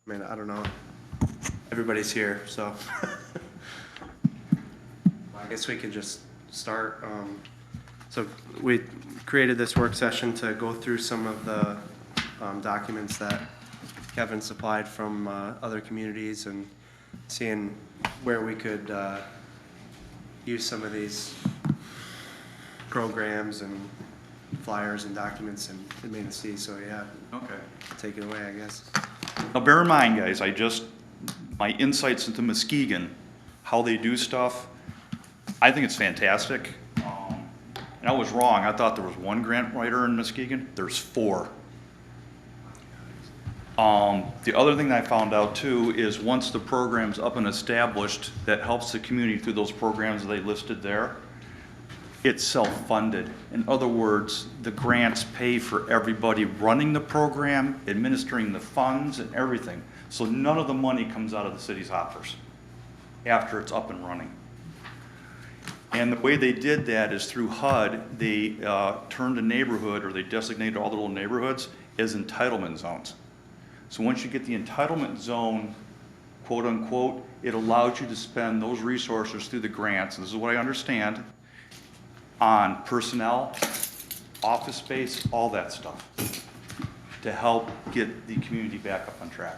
I mean, I don't know. Everybody's here, so. I guess we could just start. So we created this work session to go through some of the documents that Kevin supplied from other communities and seeing where we could use some of these programs and flyers and documents in Manistee. So yeah, Okay. take it away, I guess. Now bear in mind, guys, my insights into Muskegon, how they do stuff, I think it's fantastic. And I was wrong. I thought there was one grant writer in Muskegon. There's 4. The other thing that I found out too is once the program's up and established, that helps the community through those programs they listed there, it's self-funded. In other words, the grants pay for everybody running the program, administering the funds and everything. So none of the money comes out of the city's offers after it's up and running. And the way they did that is through HUD, they turned a neighborhood, or they designated all the little neighborhoods as entitlement zones. So once you get the entitlement zone, quote unquote, it allows you to spend those resources through the grants, and this is what I understand, on personnel, office space, all that stuff, to help get the community back up on track.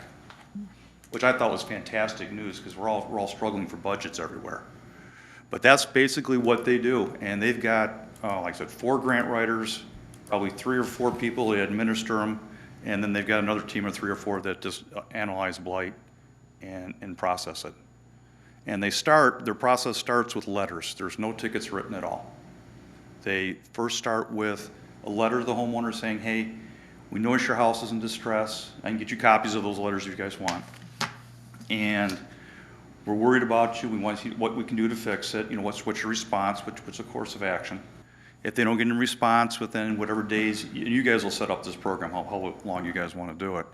Which I thought was fantastic news, because we're all struggling for budgets everywhere. But that's basically what they do, and they've got, like I said, 4 grant writers, probably 3 or 4 people that administer them, and then they've got another team of 3 or 4 that just analyze blight and process it. And their process starts with letters. There's no tickets written at all. They first start with a letter to the homeowner saying, hey, we notice your house is in distress. I can get you copies of those letters if you guys want. And we're worried about you. We want to see what we can do to fix it. You know, what's your response? What's the course of action? If they don't get a response within whatever days, you guys will set up this program, how long you guys want to do it.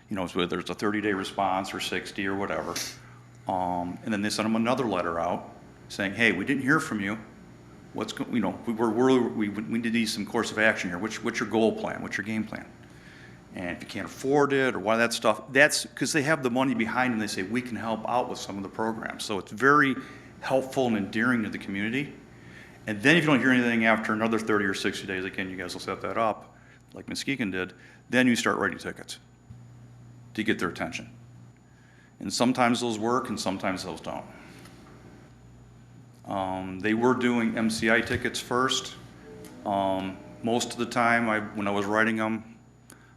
You know, whether it's a 30-day response or 60 or whatever. And then they send them another letter out saying, hey, we didn't hear from you. We need some course of action here. What's your goal plan? What's your game plan? And if you can't afford it or why that stuff, that's because they have the money behind them. They say, we can help out with some of the programs. So it's very helpful and endearing to the community. And then if you don't hear anything after another 30 or 60 days, again, you guys will set that up, like Muskegon did, then you start writing tickets to get their attention. And sometimes those work and sometimes those don't. They were doing MCI tickets first. Most of the time, when I was writing them,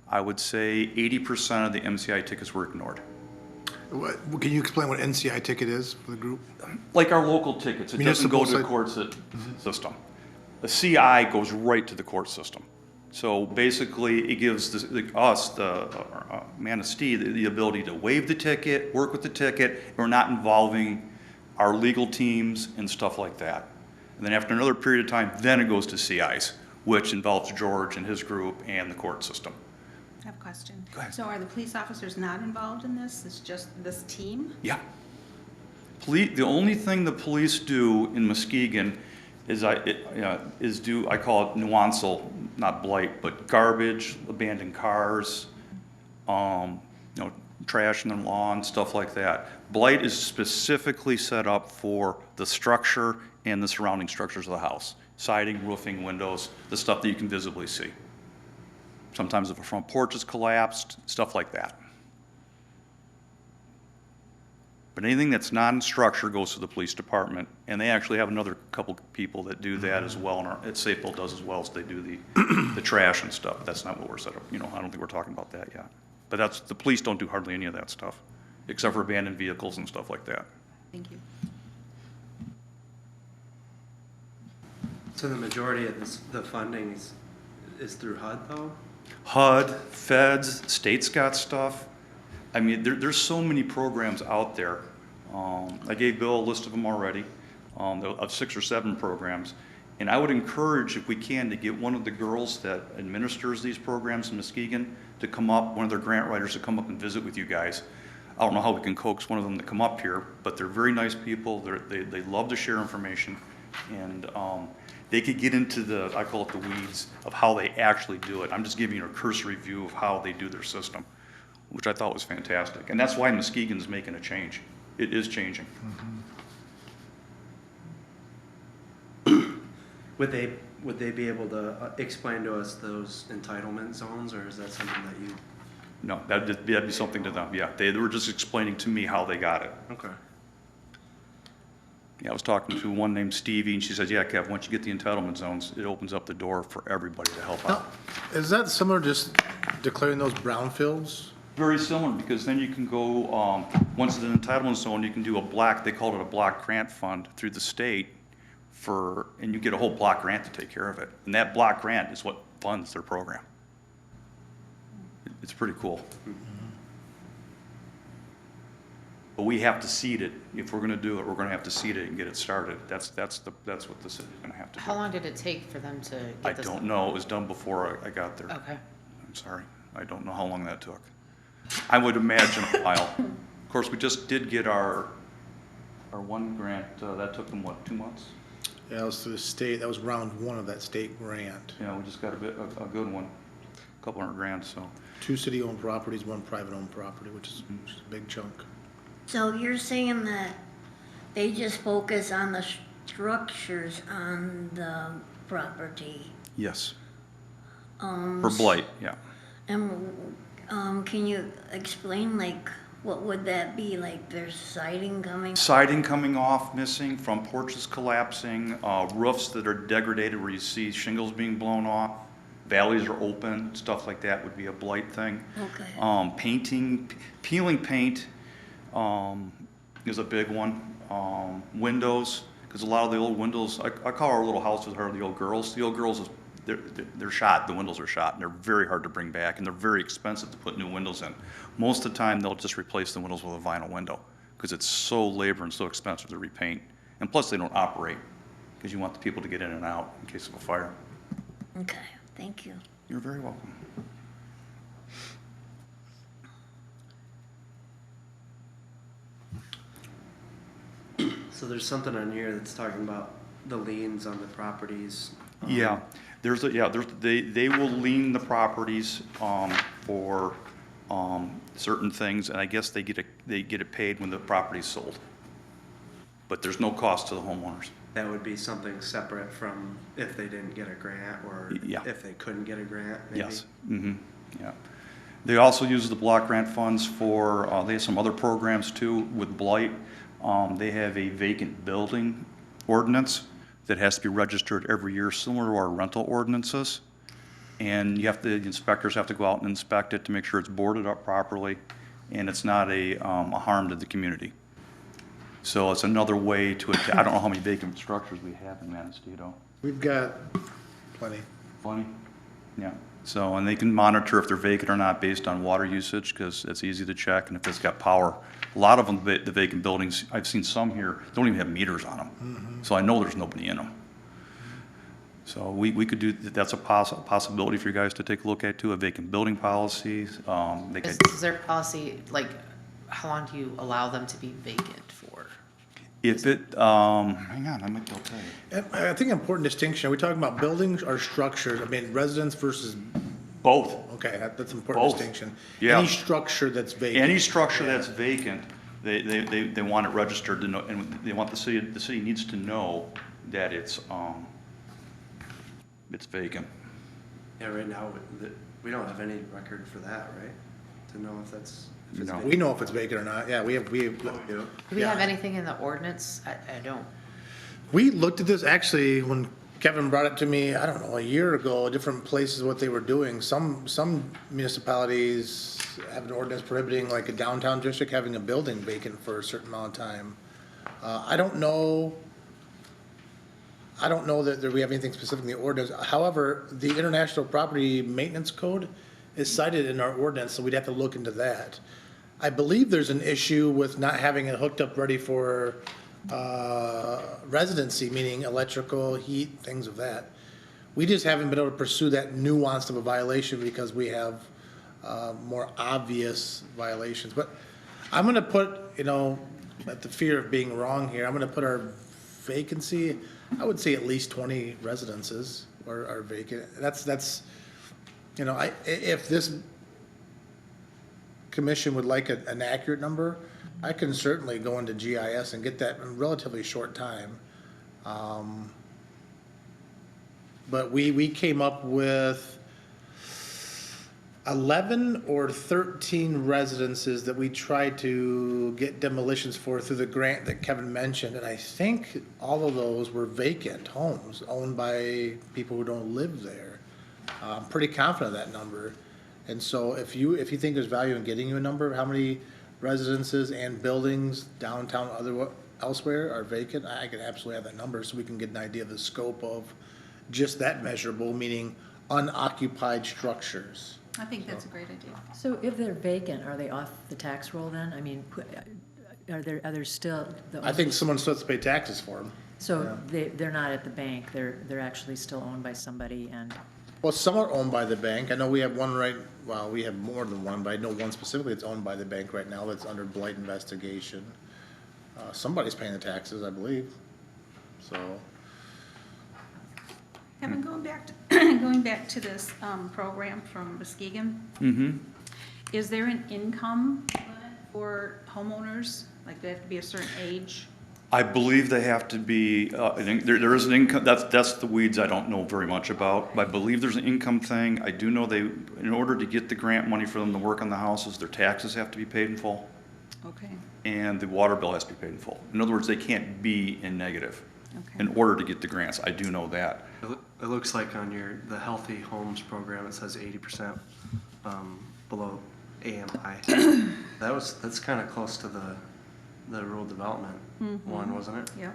I would say 80% of the MCI tickets were ignored. Can you explain what NCI ticket is for the group? Like our local tickets, it doesn't go to the court system. The CI goes right to the court system. So basically, it gives us, Manistee, the ability to waive the ticket, work with the ticket, and we're not involving our legal teams and stuff like that. And then after another period of time, then it goes to CIs, which involves George and his group and the court system. I have a question. Go ahead. So are the police officers not involved in this? It's just this team? Yeah. The only thing the police do in Muskegon is I call it nuanceal, not blight, but garbage, abandoned cars, trash in the lawn, stuff like that. Blight is specifically set up for the structure and the surrounding structures of the house. Siding, roofing, windows, the stuff that you can visibly see. Sometimes if a front porch is collapsed, stuff like that. But anything that's not in structure goes to the police department, and they actually have another couple people that do that as well, and Safeville does as well, so they do the trash and stuff. That's not what we're set up. I don't think we're talking about that yet. But the police don't do hardly any of that stuff, except for abandoned vehicles and stuff like that. Thank you. So the majority of the funding is through HUD though? HUD, feds, state's got stuff. I mean, there's so many programs out there. I gave Bill a list of them already, of 6 or 7 programs. And I would encourage, if we can, to get one of the girls that administers these programs in Muskegon to come up, one of their grant writers to come up and visit with you guys. I don't know how we can coax one of them to come up here, but they're very nice people. They love to share information. And they could get into I call it the weeds, of how they actually do it. I'm just giving you a cursory view of how they do their system. which I thought was fantastic. And that's why Muskegon's making a change. It is changing. Would they be able to explain to us those entitlement zones, or is that something that you? No, that'd be something to them, yeah. They were just explaining to me how they got it. Okay. Yeah, I was talking to one named Stevie, and she says, yeah, Kev, once you get the entitlement zones, it opens up the door for everybody to help Now, out. is that similar, just declaring those brownfields? Very similar, because then you can go, once it's an entitlement zone, you can do a block, they called it a block grant fund through the state and you get a whole block grant to take care of it. And that block grant is what funds their program. It's pretty cool. But we have to seed it. If we're gonna do it, we're gonna have to seed it and get it started. That's what the city's gonna have to do. How long did it take for them to I get this? don't know. It was done before I got there. Okay. I'm sorry. I don't know how long that took. I would imagine a while. Of course, we just did get our one grant, that took them, what, 2 months? Yeah, it was through the state, that was round one of that state grant. Yeah, we just got a good one, a couple $100,000, so. 2 city-owned properties, 1 private-owned property, which is a big chunk. So you're saying that they just focus on the structures on the property? Yes. For blight, yeah. And, can you explain, like, what would that be? Like, there's siding coming? Siding coming off, missing, front porches collapsing, roofs that are degraded where you see shingles being blown off, valleys are open, stuff like that would be a blight thing. Okay. Painting, peeling paint is a big one. Windows, because a lot of the old windows, I call our little houses the old girls. The old girls, they're shot, the windows are shot, and they're very hard to bring back, and they're very expensive to put new windows in. Most of the time, they'll just replace the windows with a vinyl window, because it's so labor and so expensive to repaint. And plus, they don't operate, because you want the people to get in and out in case of a fire. Okay, thank you. You're very welcome. So there's something on here that's talking about the liens on the properties. Yeah, they will lien the properties, for, certain things, and I guess they get it paid when the property's sold. But there's no cost to the homeowners. That would be something separate from if they didn't get a grant, or Yeah. if they couldn't get a grant, maybe? Yes, yeah. They also use the block grant funds for, they have some other programs too with blight. They have a vacant building ordinance that has to be registered every year, similar to our rental ordinances. And the inspectors have to go out and inspect it to make sure it's boarded up properly and it's not a harm to the community. So it's another way to, I don't know how many vacant structures we have in Manistee, though. We've got plenty. Plenty? Yeah. So, and they can monitor if they're vacant or not based on water usage, because it's easy to check, and if it's got power. A lot of them, the vacant buildings, I've seen some here, don't even have meters on them. So I know there's nobody in them. So we could do, that's a possibility for you guys to take a look at too, a vacant building policy. They could, Is there policy, like, how long do you allow them to be vacant for? if it, hang on, I'll tell you. And I think an important distinction, are we talking about buildings or structures? I mean, residence versus, Both. okay, that's an important Both. distinction. Yeah. Any structure that's vacant. Any structure that's vacant, they want it registered to know, and they want the city needs to know that it's vacant. Yeah, right now, we don't have any record for that, right? To know if that's, if it's No. We know if it's vacant or not, yeah, we have, you know? Do we have Yeah. anything in the ordinance? I don't. We looked at this actually when Kevin brought it to me, I don't know, a year ago, different places, what they were doing. Some municipalities have an ordinance prohibiting, like a downtown district, having a building vacant for a certain amount of time. I don't know that we have anything specific in the ordinance. However, the International Property Maintenance Code is cited in our ordinance, so we'd have to look into that. I believe there's an issue with not having it hooked up ready for residency, meaning electrical, heat, things of that. We just haven't been able to pursue that nuance of a violation because we have more obvious violations. But I'm gonna put, at the fear of being wrong here, I'm gonna put our vacancy, I would say at least 20 residences are vacant. If this commission would like an accurate number, I can certainly go into GIS and get that in a relatively short time. But we came up with 11 or 13 residences that we tried to get demolitions for through the grant that Kevin mentioned, and I think all of those were vacant homes owned by people who don't live there. I'm pretty confident of that number. And so if you think there's value in getting you a number of how many residences and buildings downtown elsewhere are vacant, I can absolutely have that number so we can get an idea of the scope of just that measurable, meaning unoccupied structures. I think that's a great idea. So if they're vacant, are they off the tax roll then? I mean, are there still? I think someone's supposed to pay taxes for them. So they're not at the bank, they're actually still owned by somebody and, Well, some are owned by the bank. I know we have one well, we have more than one, but I know one specifically that's owned by the bank right now that's under blight investigation. Somebody's paying the taxes, I believe, so. Kevin, going back to this program from Muskegon, is there an income limit for homeowners? Like, they have to be a certain age? I believe they have to be, there is an income, that's the weeds I don't know very much about. I believe there's an income thing. I do know in order to get the grant money for them to work on the houses, their taxes have to be paid in full. Okay, And the water bill has to be paid in full. In other words, they can't be in negative in okay. order to get the grants. I do know that. It looks like on the Healthy Homes program, it says 80% below AMI. That's kind of close to the rural development one, wasn't it? Yeah.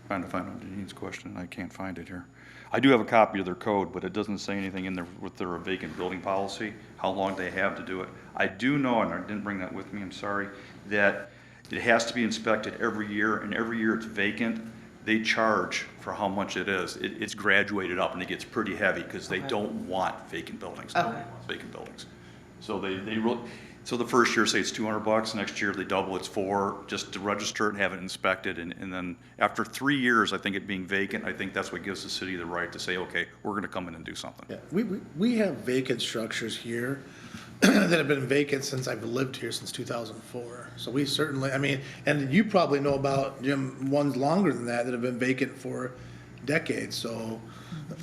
Trying to find out Janine's question, I can't find it here. I do have a copy of their code, but it doesn't say anything in there with their vacant building policy, how long they have to do it. I do know, and I didn't bring that with me, I'm sorry, that it has to be inspected every year, and every year it's vacant. They charge for how much it is. It's graduated up, and it gets pretty heavy, because they don't want vacant buildings. No one wants vacant buildings. So so the first year, say it's $200, next year they double, it's $400, just to register it and have it inspected, and then after 3 years, I think it being vacant, I think that's what gives the city the right to say, okay, we're gonna come in and do something. Yeah, we have vacant structures here that have been vacant since I've lived here since 2004. So we certainly, I mean, and you probably know about, Jim, ones longer than that have been vacant for decades. So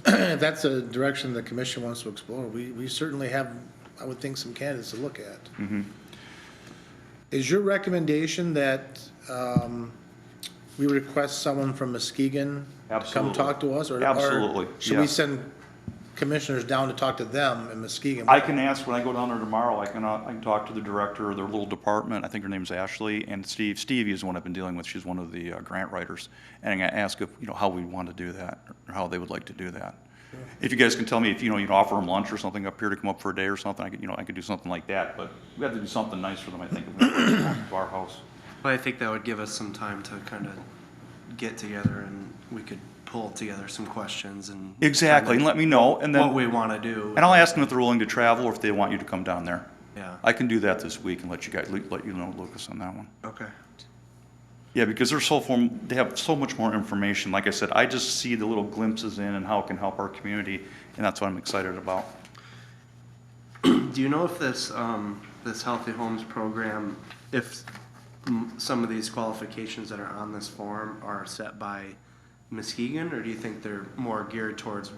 if that's a direction the commission wants to explore, we certainly have, I would think, some candidates to look at. Is your recommendation that we request someone from Muskegon to come Absolutely. talk to us? Absolutely, Or should we yes. send commissioners down to talk to them in Muskegon? I can ask, when I go down there tomorrow, I can talk to the director of their little department, I think her name's Ashley, and Stevie is the one I've been dealing with, she's one of the grant writers, and I'm gonna ask if, how we want to do that, or how they would like to do that. If you guys can tell me if, you'd offer them lunch or something up here to come up for a day or something, I could do something like that, but we have to do something nice for them, I think, if we come to our house. But I think that would give us some time to kind of get together, and we could pull together some questions and. Exactly, and let me know, and then. What we want to do. And I'll ask them if they're willing to travel, or if they want you to come down there. Yeah. I can do that this week and let you know, Lucas, on that one. Okay. Yeah, because they have so much more information. Like I said, I just see the little glimpses in and how it can help our community, and that's what I'm excited about. Do you know if this Healthy Homes program, if some of these qualifications that are on this form are set by Muskegon, or do you think they're more geared towards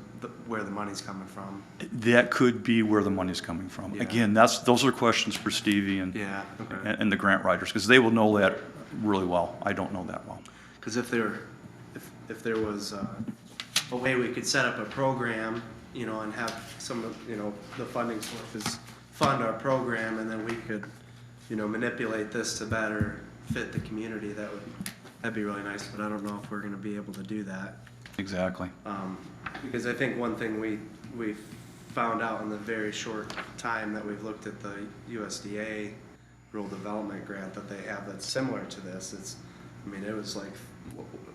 where the money's coming from? That could be where the money's coming from. Yeah. Again, those are questions for Stevie and Yeah, okay. and the grant writers, because they will know that really well. I don't know that well. Because if there was a way we could set up a program, and have some of, the funding sources fund our program, and then we could, manipulate this to better fit the community, that'd be really nice, but I don't know if we're gonna be able to do that. Exactly. Because I think one thing we found out in the very short time that we've looked at the USDA rural development grant that they have that's similar to this, it was like,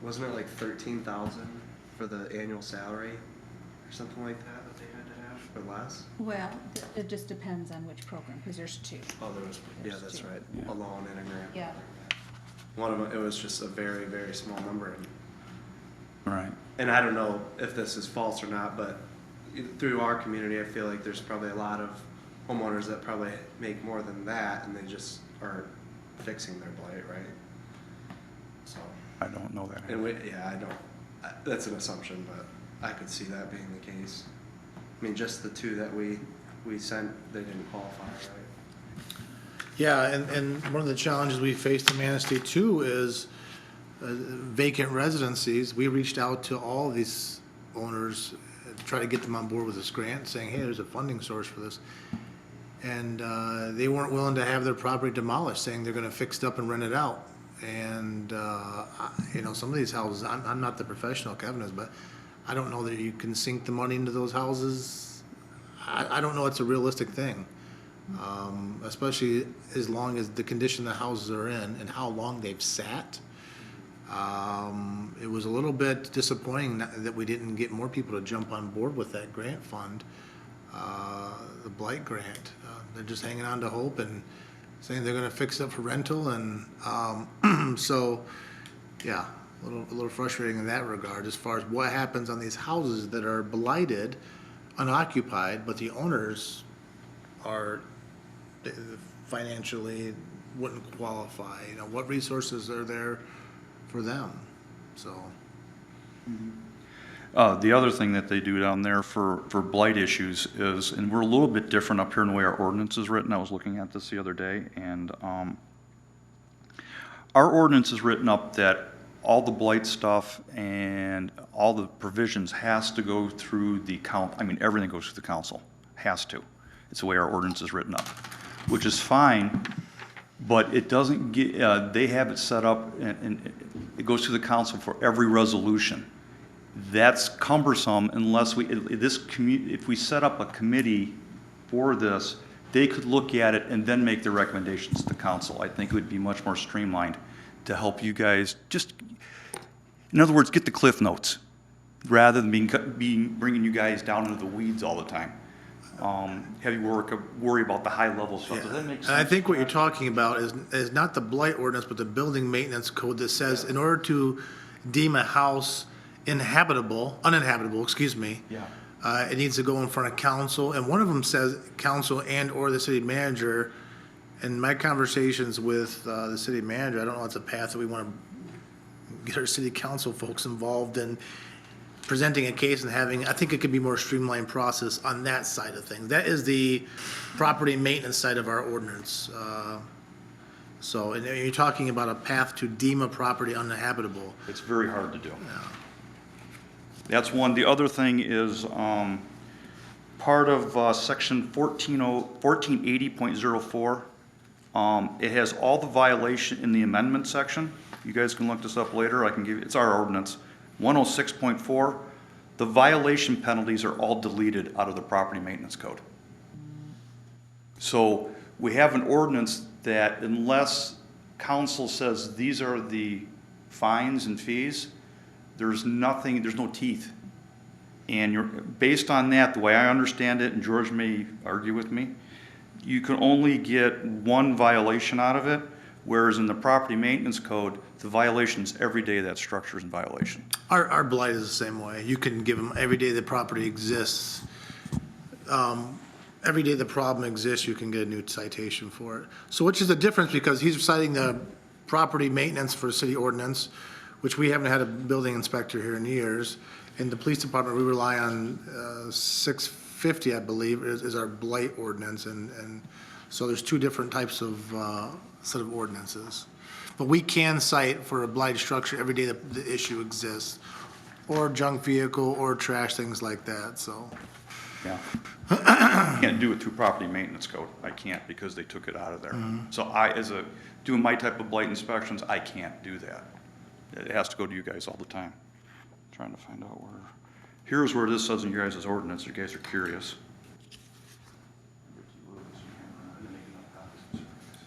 wasn't it like 13,000 for the annual salary or something like that they had to have, or less? Well, it just depends on which program, because there's two. Oh, yeah, that's right, a loan and a grant. Yeah. One of them, it was just a very, very small number, Right. and I don't know if this is false or not, but through our community, I feel like there's probably a lot of homeowners that probably make more than that and they just aren't fixing their blight, right? So, I don't know that. and yeah, that's an assumption, but I could see that being the case. I mean, just the two that we sent, they didn't qualify, right? Yeah, and one of the challenges we faced in Manistee too is vacant residencies. We reached out to all these owners, to try to get them on board with this grant, saying, hey, there's a funding source for this. And they weren't willing to have their property demolished, saying they're gonna fix it up and rent it out. And, you know, some of these houses, I'm not the professional, Kevin is, but I don't know that you can sink the money into those houses. I don't know it's a realistic thing. Especially as long as the condition the houses are in and how long they've sat. It was a little bit disappointing that we didn't get more people to jump on board with that grant fund, the blight grant. They're just hanging on to hope and saying they're gonna fix it up for rental, and so, yeah, a little frustrating in that regard as far as what happens on these houses that are blighted, unoccupied, but the owners are financially wouldn't qualify. You know, what resources are there for them? So. The other thing that they do down there for blight issues is, and we're a little bit different up here in the way our ordinance is written. I was looking at this the other day, and our ordinance is written up that all the blight stuff and all the provisions has to go through the everything goes through the council. Has to. It's the way our ordinance is written up, which is fine, but it doesn't get, they have it set up and it goes to the council for every resolution. That's cumbersome unless if we set up a committee for this, they could look at it and then make their recommendations to the council. I think it would be much more streamlined to help you guys in other words, get the cliff notes rather than bringing you guys down into the weeds all the time. Have you worry about the high level stuff. Does that make sense? And I think what you're talking about is not the blight ordinance, but the building maintenance code that says in order to deem a house uninhabitable, excuse me. Yeah. It needs to go in front of council, and one of them says council and or the city manager. In my conversations with the city manager, I don't know if it's a path that we want to get our city council folks involved in presenting a case and I think it could be more streamlined process on that side of things. That is the property maintenance side of our ordinance. So, and you're talking about a path to deem a property uninhabitable. It's very hard to do. That's one. The other thing is part of section 1480.04. It has all the violation in the amendment section. You guys can look this up later. I can give you, it's our ordinance. 106.4, the violation penalties are all deleted out of the property maintenance code. So we have an ordinance that unless council says these are the fines and fees, there's no teeth. And based on that, the way I understand it, and George may argue with me, you can only get one violation out of it, whereas in the property maintenance code, the violation is every day that structure is in violation. Our blight is the same way. You can give them every day the property exists. Every day the problem exists, you can get a new citation for it. So which is the difference, because he's citing the property maintenance for city ordinance, which we haven't had a building inspector here in years. In the police department, we rely on 650, I believe, is our blight ordinance. And so there's two different types of set of ordinances. But we can cite for a blighted structure every day that the issue exists, or junk vehicle, or trash, things like that, so. Yeah. I can't do it through property maintenance code. I can't because they took it out of there. So doing my type of blight inspections, I can't do that. It has to go to you guys all the time. I'm trying to find out where. Here's where this says in your guys' ordinance. You guys are curious.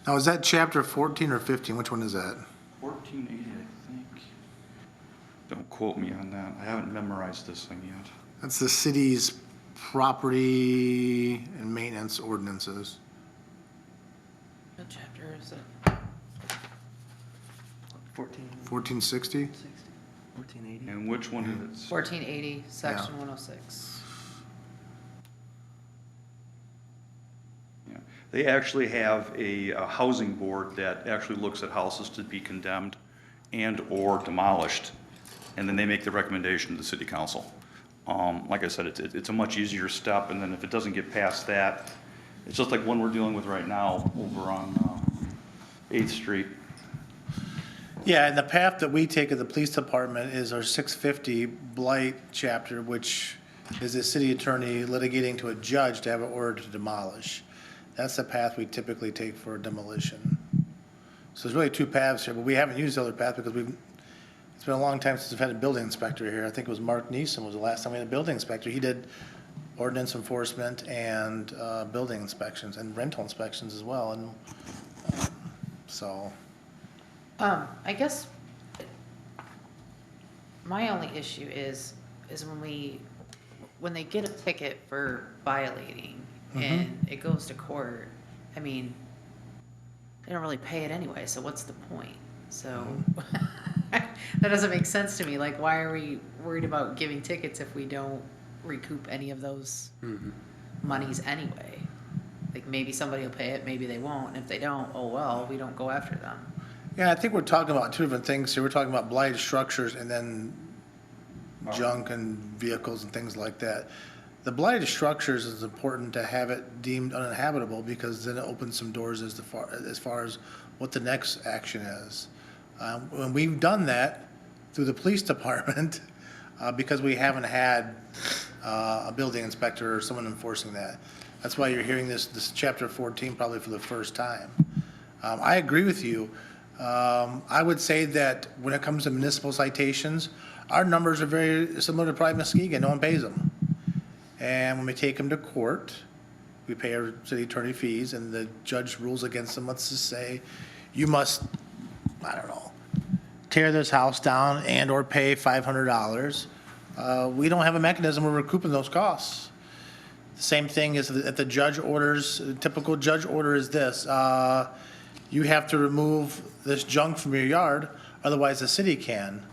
Now, is that chapter 14 or 15? Which one is that? 1480, I think. Don't quote me on that. I haven't memorized this thing yet. That's the city's property and maintenance ordinances. What chapter is it? 1460? 1480. And which one is it? 1480, section 106. They actually have a housing board that actually looks at houses to be condemned and/or demolished, and then they make the recommendation to the city council. Like I said, it's a much easier step, and then if it doesn't get past that, it's just like one we're dealing with right now over on 8th Street. Yeah, and the path that we take at the police department is our 650 blight chapter, which is the city attorney litigating to a judge to have an order to demolish. That's the path we typically take for demolition. So there's really two paths here, but we haven't used the other path because it's been a long time since we've had a building inspector here. I think it was Mark Neeson was the last time we had a building inspector. He did ordinance enforcement and building inspections and rental inspections as well, and so. I guess my only issue is when they get a ticket for violating and it goes to court, I mean, they don't really pay it anyway, so what's the point? So that doesn't make sense to me. Like, why are we worried about giving tickets if we don't recoup any of those monies anyway? Like, maybe somebody will pay it, maybe they won't, and if they don't, oh well, we don't go after them. Yeah, I think we're talking about two different things here. We're talking about blighted structures and then junk and vehicles and things like that. The blighted structures is important to have it deemed uninhabitable because then it opens some doors as far as what the next action is. When we've done that through the police department, because we haven't had a building inspector or someone enforcing that. That's why you're hearing this chapter 14 probably for the first time. I agree with you. I would say that when it comes to municipal citations, our numbers are very similar to probably Muskegon. No one pays them. And when we take them to court, we pay our city attorney fees, and the judge rules against them. Let's just say you must, I don't know, tear this house down and or pay $500. We don't have a mechanism of recouping those costs. The same thing is if the judge orders, a typical judge order is this, you have to remove this junk from your yard, otherwise the city can.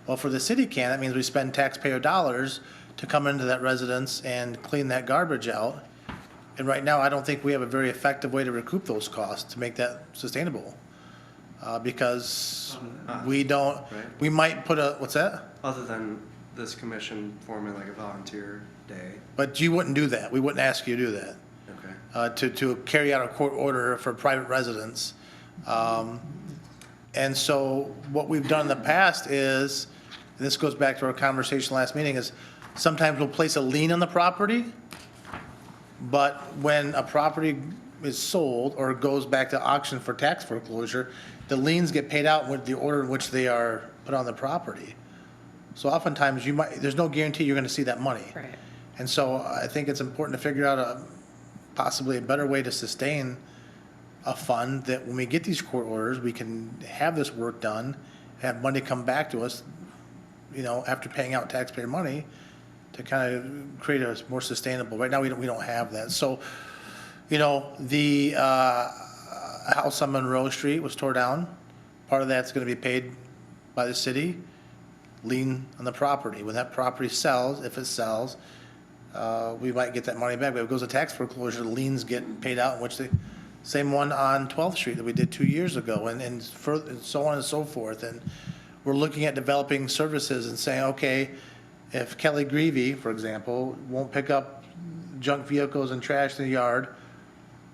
Well, for the city can, that means we spend taxpayer dollars to come into that residence and clean that garbage out. And right now, I don't think we have a very effective way to recoup those costs to make that sustainable. Because we don't, Right. we might put a, what's that? Other than this commission forming like a volunteer day. But you wouldn't do that. We wouldn't ask you to do that. Okay. To carry out a court order for private residence. And so what we've done in the past is, and this goes back to our conversation last meeting, is sometimes we'll place a lien on the property, but when a property is sold or goes back to auction for tax foreclosure, the liens get paid out with the order in which they are put on the property. So oftentimes there's no guarantee you're gonna see that money. Right. And so I think it's important to figure out possibly a better way to sustain a fund that when we get these court orders, we can have this work done, have money come back to us, after paying out taxpayer money to kind of create a more sustainable. Right now, we don't have that. So, the house on Monroe Street was tore down. Part of that's going to be paid by the city, lien on the property. When that property sells, if it sells, we might get that money back. But if it goes to tax foreclosure, the liens get paid out, in which the same one on 12th Street that we did 2 years ago, and so on and so forth. And we're looking at developing services and saying, okay, if Kelly Greavy, for example, won't pick up junk vehicles and trash in the yard,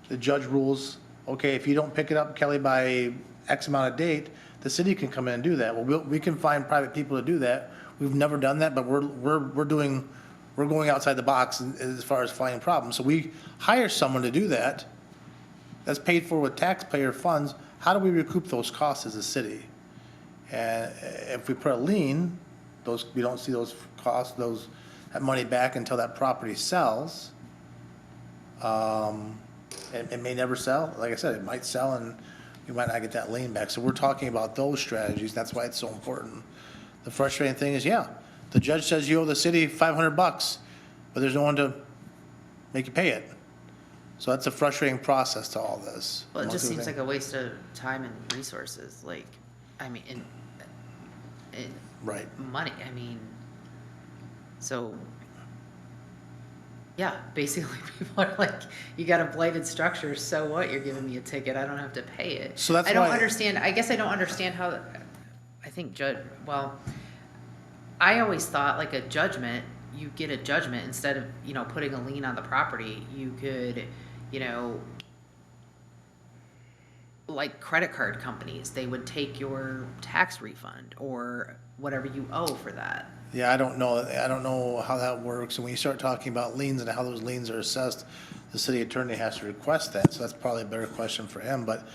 the judge rules, okay, if you don't pick it up, Kelly, by X amount of date, the city can come in and do that. Well, we can find private people to do that. We've never done that, but we're going outside the box as far as finding problems. So we hire someone to do that. That's paid for with taxpayer funds. How do we recoup those costs as a city? And if we put a lien, we don't see those costs, that money back until that property sells. It may never sell. Like I said, it might sell and you might not get that lien back. So we're talking about those strategies. That's why it's so important. The frustrating thing is, the judge says you owe the city $500, but there's no one to make you pay it. So that's a frustrating process to all this. Well, it just seems like a waste of time and resources, and Right. money, so Yeah, basically, people are like, you got a blighted structure, so what? You're giving me a ticket, I don't have to pay it. So that's I don't why- understand, I guess I don't understand how, I think well, I always thought like a judgment, you get a judgment instead of, putting a lien on the property, you could, like credit card companies, they would take your tax refund or whatever you owe for that. Yeah, I don't know how that works, and when you start talking about liens and how those liens are assessed, the city attorney has to request that, so that's probably a better question for him, but,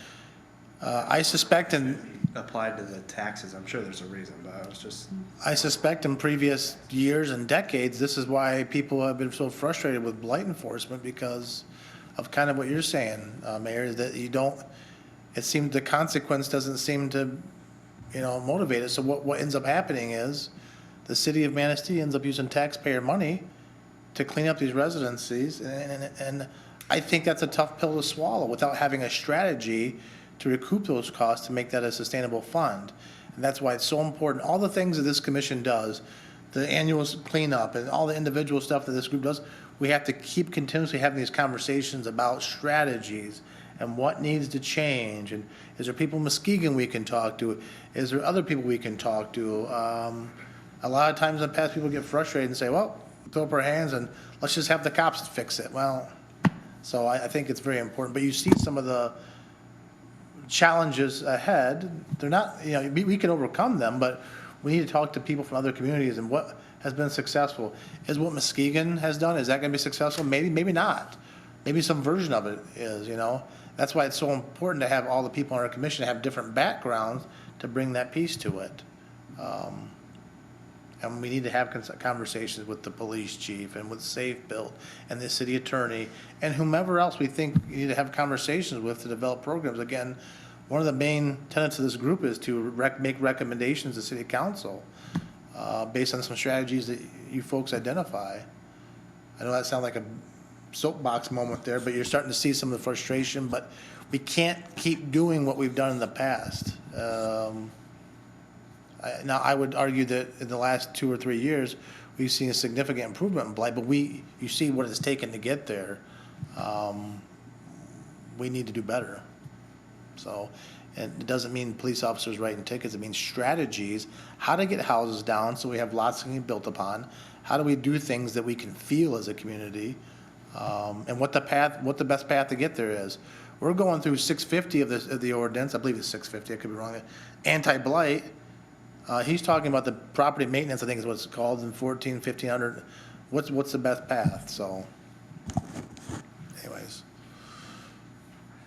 I suspect Applied to the taxes, I'm sure there's a reason, but I suspect in previous years and decades, this is why people have been so frustrated with blight enforcement, because of kind of what you're saying, Mayor, is that it seems the consequence doesn't seem to, motivate it. So what ends up happening is the city of Manistee ends up using taxpayer money to clean up these residencies, and I think that's a tough pill to swallow without having a strategy to recoup those costs to make that a sustainable fund. And that's why it's so important. All the things that this commission does, the annual cleanup and all the individual stuff that this group does, we have to keep continuously having these conversations about strategies and what needs to change. And is there people in Muskegon we can talk to? Is there other people we can talk to? A lot of times in the past, people get frustrated and say, well, throw up our hands and let's just have the cops fix it. Well, so I think it's very important. But you see some of the challenges ahead. They're not, we can overcome them, but we need to talk to people from other communities and what has been successful. Is what Muskegon has done, is that going to be successful? Maybe, maybe not. Maybe some version of it is, That's why it's so important to have all the people on our commission have different backgrounds to bring that piece to it. And we need to have conversations with the police chief and with Safe Build and the city attorney and whomever else we think you need to have conversations with to develop programs. Again, one of the main tenets of this group is to make recommendations to city council based on some strategies that you folks identify. I know that sounds like a soapbox moment there, but you're starting to see some of the frustration, but we can't keep doing what we've done in the past. Now, I would argue that in the last 2 or 3 years, we've seen a significant improvement in blight, but you see what it's taken to get there. We need to do better. So, and it doesn't mean police officers writing tickets, it means strategies, how to get houses down so we have lots to be built upon, how do we do things that we can feel as a community, and what the best path to get there is. We're going through 650 of the ordinance, I believe it's 650, I could be wrong, anti-blight. He's talking about the property maintenance, I think is what it's called, in 1,500. What's the best path? So, anyways.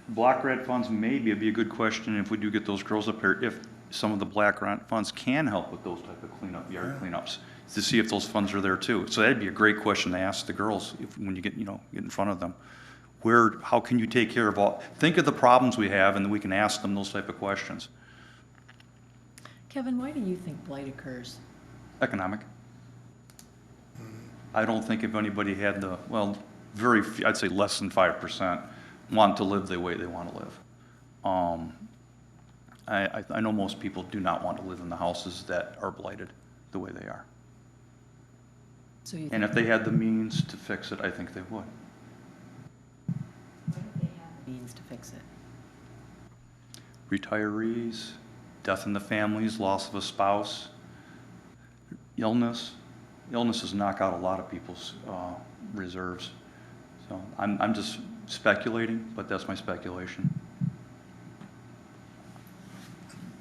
Block grant funds maybe would be a good question if we do get those girls up here, if some of the black grant funds can help with those type of yard cleanups, to see if those funds are there too. So that'd be a great question to ask the girls when you get in front of them. How can you take care of think of the problems we have and then we can ask them those type of questions. Kevin, why do you think blight occurs? Economic. I don't think if anybody had very few, I'd say less than 5% want to live the way they want to live. I know most people do not want to live in the houses that are blighted the way they are. So you And think if they had the means to fix it, I think they would. why don't they have the means to fix it? Retirees, death in the families, loss of a spouse, illness. Illnesses knock out a lot of people's reserves. So I'm just speculating, but that's my speculation.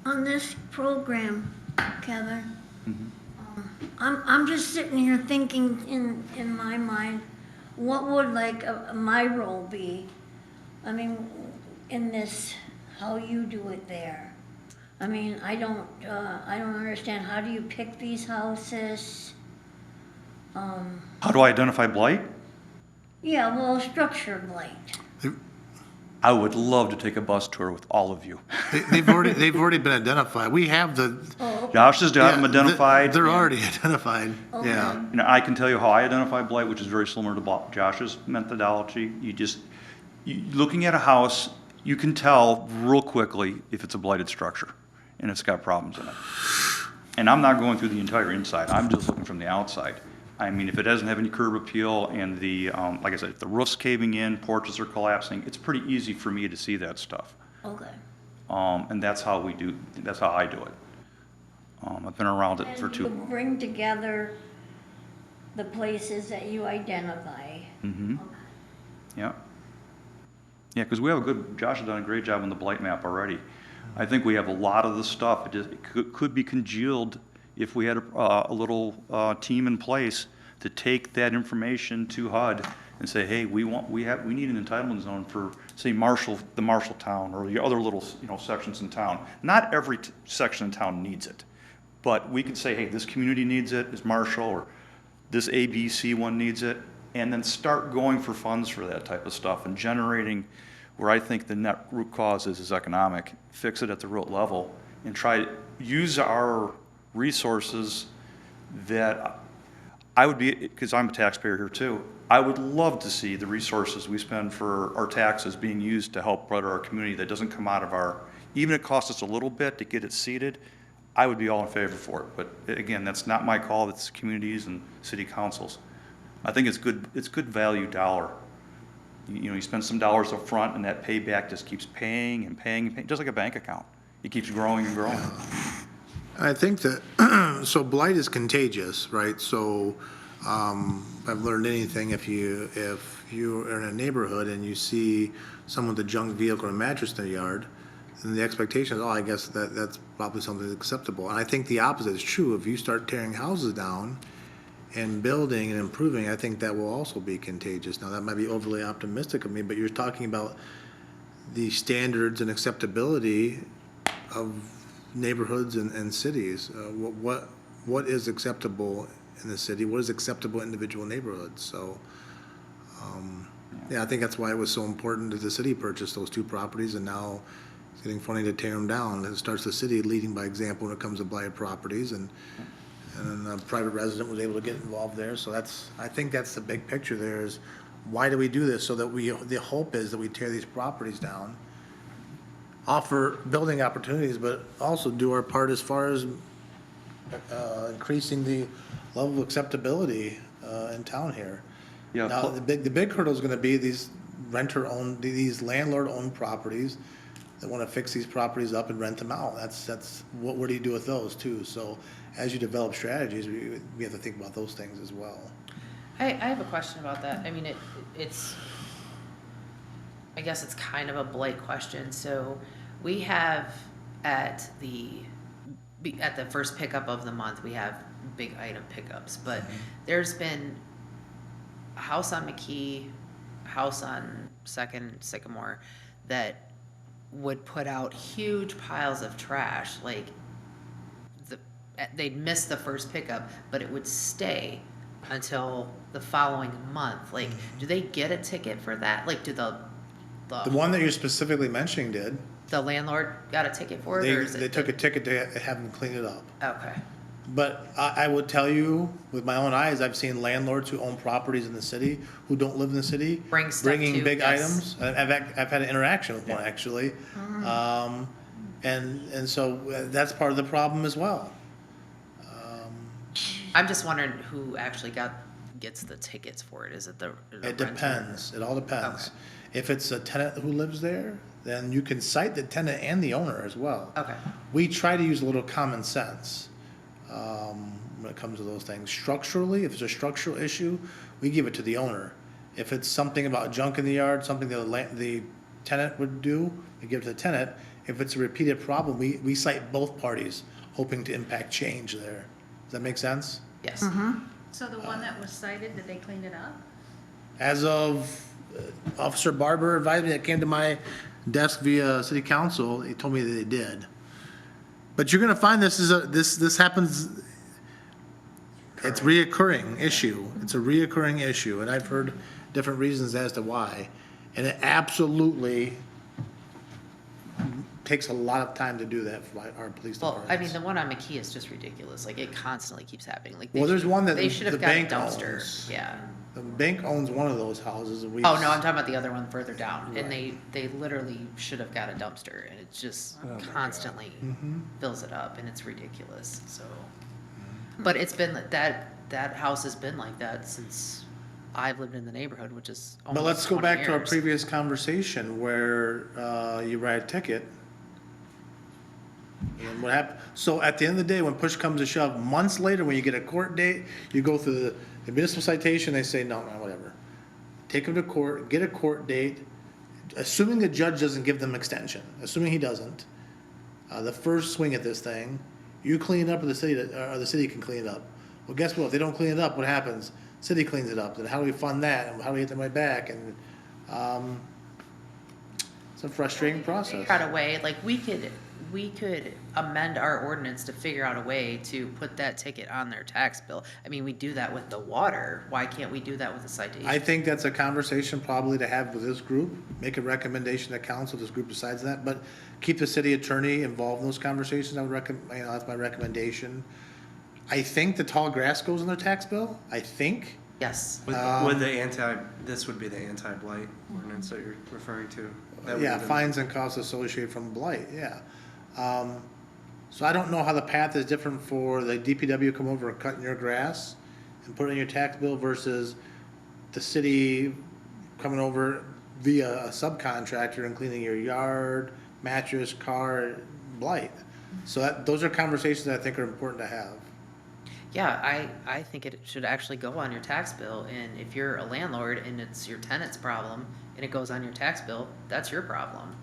On this program, Kevin, I'm just sitting here thinking in my mind, what would my role be? I mean, in this, how you do it there. I mean, I don't understand. How do you pick these houses? How do I identify blight? Yeah, well, structure blight. I would love to take a bus tour with all of you. They've already been identified. We have the. Oh, okay. Josh has got them identified. They're already identified, Okay. yeah. I can tell you how I identify blight, which is very similar to Josh's methodology. Looking at a house, you can tell real quickly if it's a blighted structure and it's got problems in it. And I'm not going through the entire inside. I'm just looking from the outside. I mean, if it doesn't have any curb appeal and the, like I said, if the roof's caving in, porches are collapsing, it's pretty easy for me to see that stuff. Okay. And that's how I do it. I've been around it for And you two. bring together the places that you identify. Mm-hmm. Yeah. Yeah, because we have Josh has done a great job on the blight map already. I think we have a lot of the stuff. It could be congealed if we had a little team in place to take that information to HUD and say, hey, we need an entitlement zone for, say, the Marshalltown or the other little, sections in town. Not every section in town needs it, but we could say, hey, this community needs it, it's Marshall, or this ABC one needs it, and then start going for funds for that type of stuff and generating where I think the net root cause is economic, fix it at the root level, and try to use our resources that I would be, because I'm a taxpayer here too, I would love to see the resources we spend for our taxes being used to help better our community that doesn't come out of our, even if it costs us a little bit to get it seeded, I would be all in favor for it. But again, that's not my call, it's communities and city councils. I think it's good value dollar. You spend some dollars up front and that payback just keeps paying and paying and paying, just like a bank account. It keeps growing and growing. I think that, so blight is contagious, right? So, I've learned anything, if you're in a neighborhood and you see someone with a junk vehicle or a mattress in their yard, then the expectation is, I guess that's probably something that's acceptable. And I think the opposite is true. If you start tearing houses down and building and improving, I think that will also be contagious. Now, that might be overly optimistic of me, but you're talking about the standards and acceptability of neighborhoods and cities. What is acceptable in the city? What is acceptable in individual neighborhoods? So, I think that's why it was so important that the city purchased those two properties, and now it's getting funny to tear them down. It starts the city leading by example when it comes to blighted properties, and a private resident was able to get involved there. So I think that's the big picture there is, why do we do this? So that the hope is that we tear these properties down, offer building opportunities, but also do our part as far as increasing the level of acceptability in town here. Yeah. Now, the big hurdle is gonna be these these landlord-owned properties that wanna fix these properties up and rent them out. That's what do you do with those too? So as you develop strategies, we have to think about those things as well. I have a question about that. I mean, it's, I guess it's kind of a blight question. So we have at the first pickup of the month, we have big item pickups, but there's been a house on McKee, a house on Second Sycamore that would put out huge piles of trash. Like they'd miss the first pickup, but it would stay until the following month. Like, do they get a ticket for that? Like, do the one that you're specifically mentioning did. the landlord got a ticket for it, or is They it? took a ticket to have them clean it up. Okay. But I would tell you, with my own eyes, I've seen landlords who own properties in the city, who don't live in the city, Bring stuff bringing to, big yes. items. I've had an interaction with one, actually. And so that's part of the problem as well. I'm just wondering who actually gets the tickets for it. Is it the It renter? depends. It all depends. Okay. If it's a tenant who lives there, then you can cite the tenant and the owner as well. Okay. We try to use a little common sense when it comes to those things. Structurally, if it's a structural issue, we give it to the owner. If it's something about junk in the yard, something that the tenant would do, we give it to the tenant. If it's a repeated problem, we cite both parties, hoping to impact change there. Does that make sense? Yes. So the one that was cited, did they clean it up? As of Officer Barber advised me, that came to my desk via city council, he told me that they did. But you're gonna find this happens, it's reoccurring issue. It's a reoccurring issue, and I've heard different reasons as to why. And it absolutely takes a lot of time to do that for our police Well, departments. I mean, the one on McKee is just ridiculous. Like, it constantly keeps happening. Like, Well, there's one that they should the have got a bank dumpster. owns. Yeah. The bank owns one of those houses, and we. Oh, no, I'm talking about the other one further down. And Right. they literally should have got a dumpster, and it just constantly fills it up, and it's ridiculous, so. But it's been, that house has been like that since I've lived in the neighborhood, which is But almost let's go 20 back to our years. previous conversation where, you write a ticket. And what happened, so at the end of the day, when push comes to shove, months later, when you get a court date, you go through the municipal citation, they say, no, whatever. Take them to court, get a court date, assuming the judge doesn't give them extension, assuming he doesn't, the first swing at this thing, you clean it up or the city can clean it up. Well, guess what? If they don't clean it up, what happens? City cleans it up. Then how do we fund that? And how do we get the money back? And, it's a frustrating process. Figure out a way, like, we could amend our ordinance to figure out a way to put that ticket on their tax bill. I mean, we do that with the water. Why can't we do that with the citation? I think that's a conversation probably to have with this group, make a recommendation to council, this group decides that, but keep the city attorney involved in those conversations, I would recommend, that's my recommendation. I think the tall grass goes in their tax bill, I think. Yes. With the this would be the anti-blight ordinance that you're referring to. That would Yeah, have been- fines and costs associated from blight, yeah. So I don't know how the path is different for the DPW come over and cutting your grass and put it in your tax bill versus the city coming over via a subcontractor and cleaning your yard, mattress, car, blight. So those are conversations that I think are important to have. Yeah, I think it should actually go on your tax bill, and if you're a landlord and it's your tenant's problem, and it goes on your tax bill, that's your problem.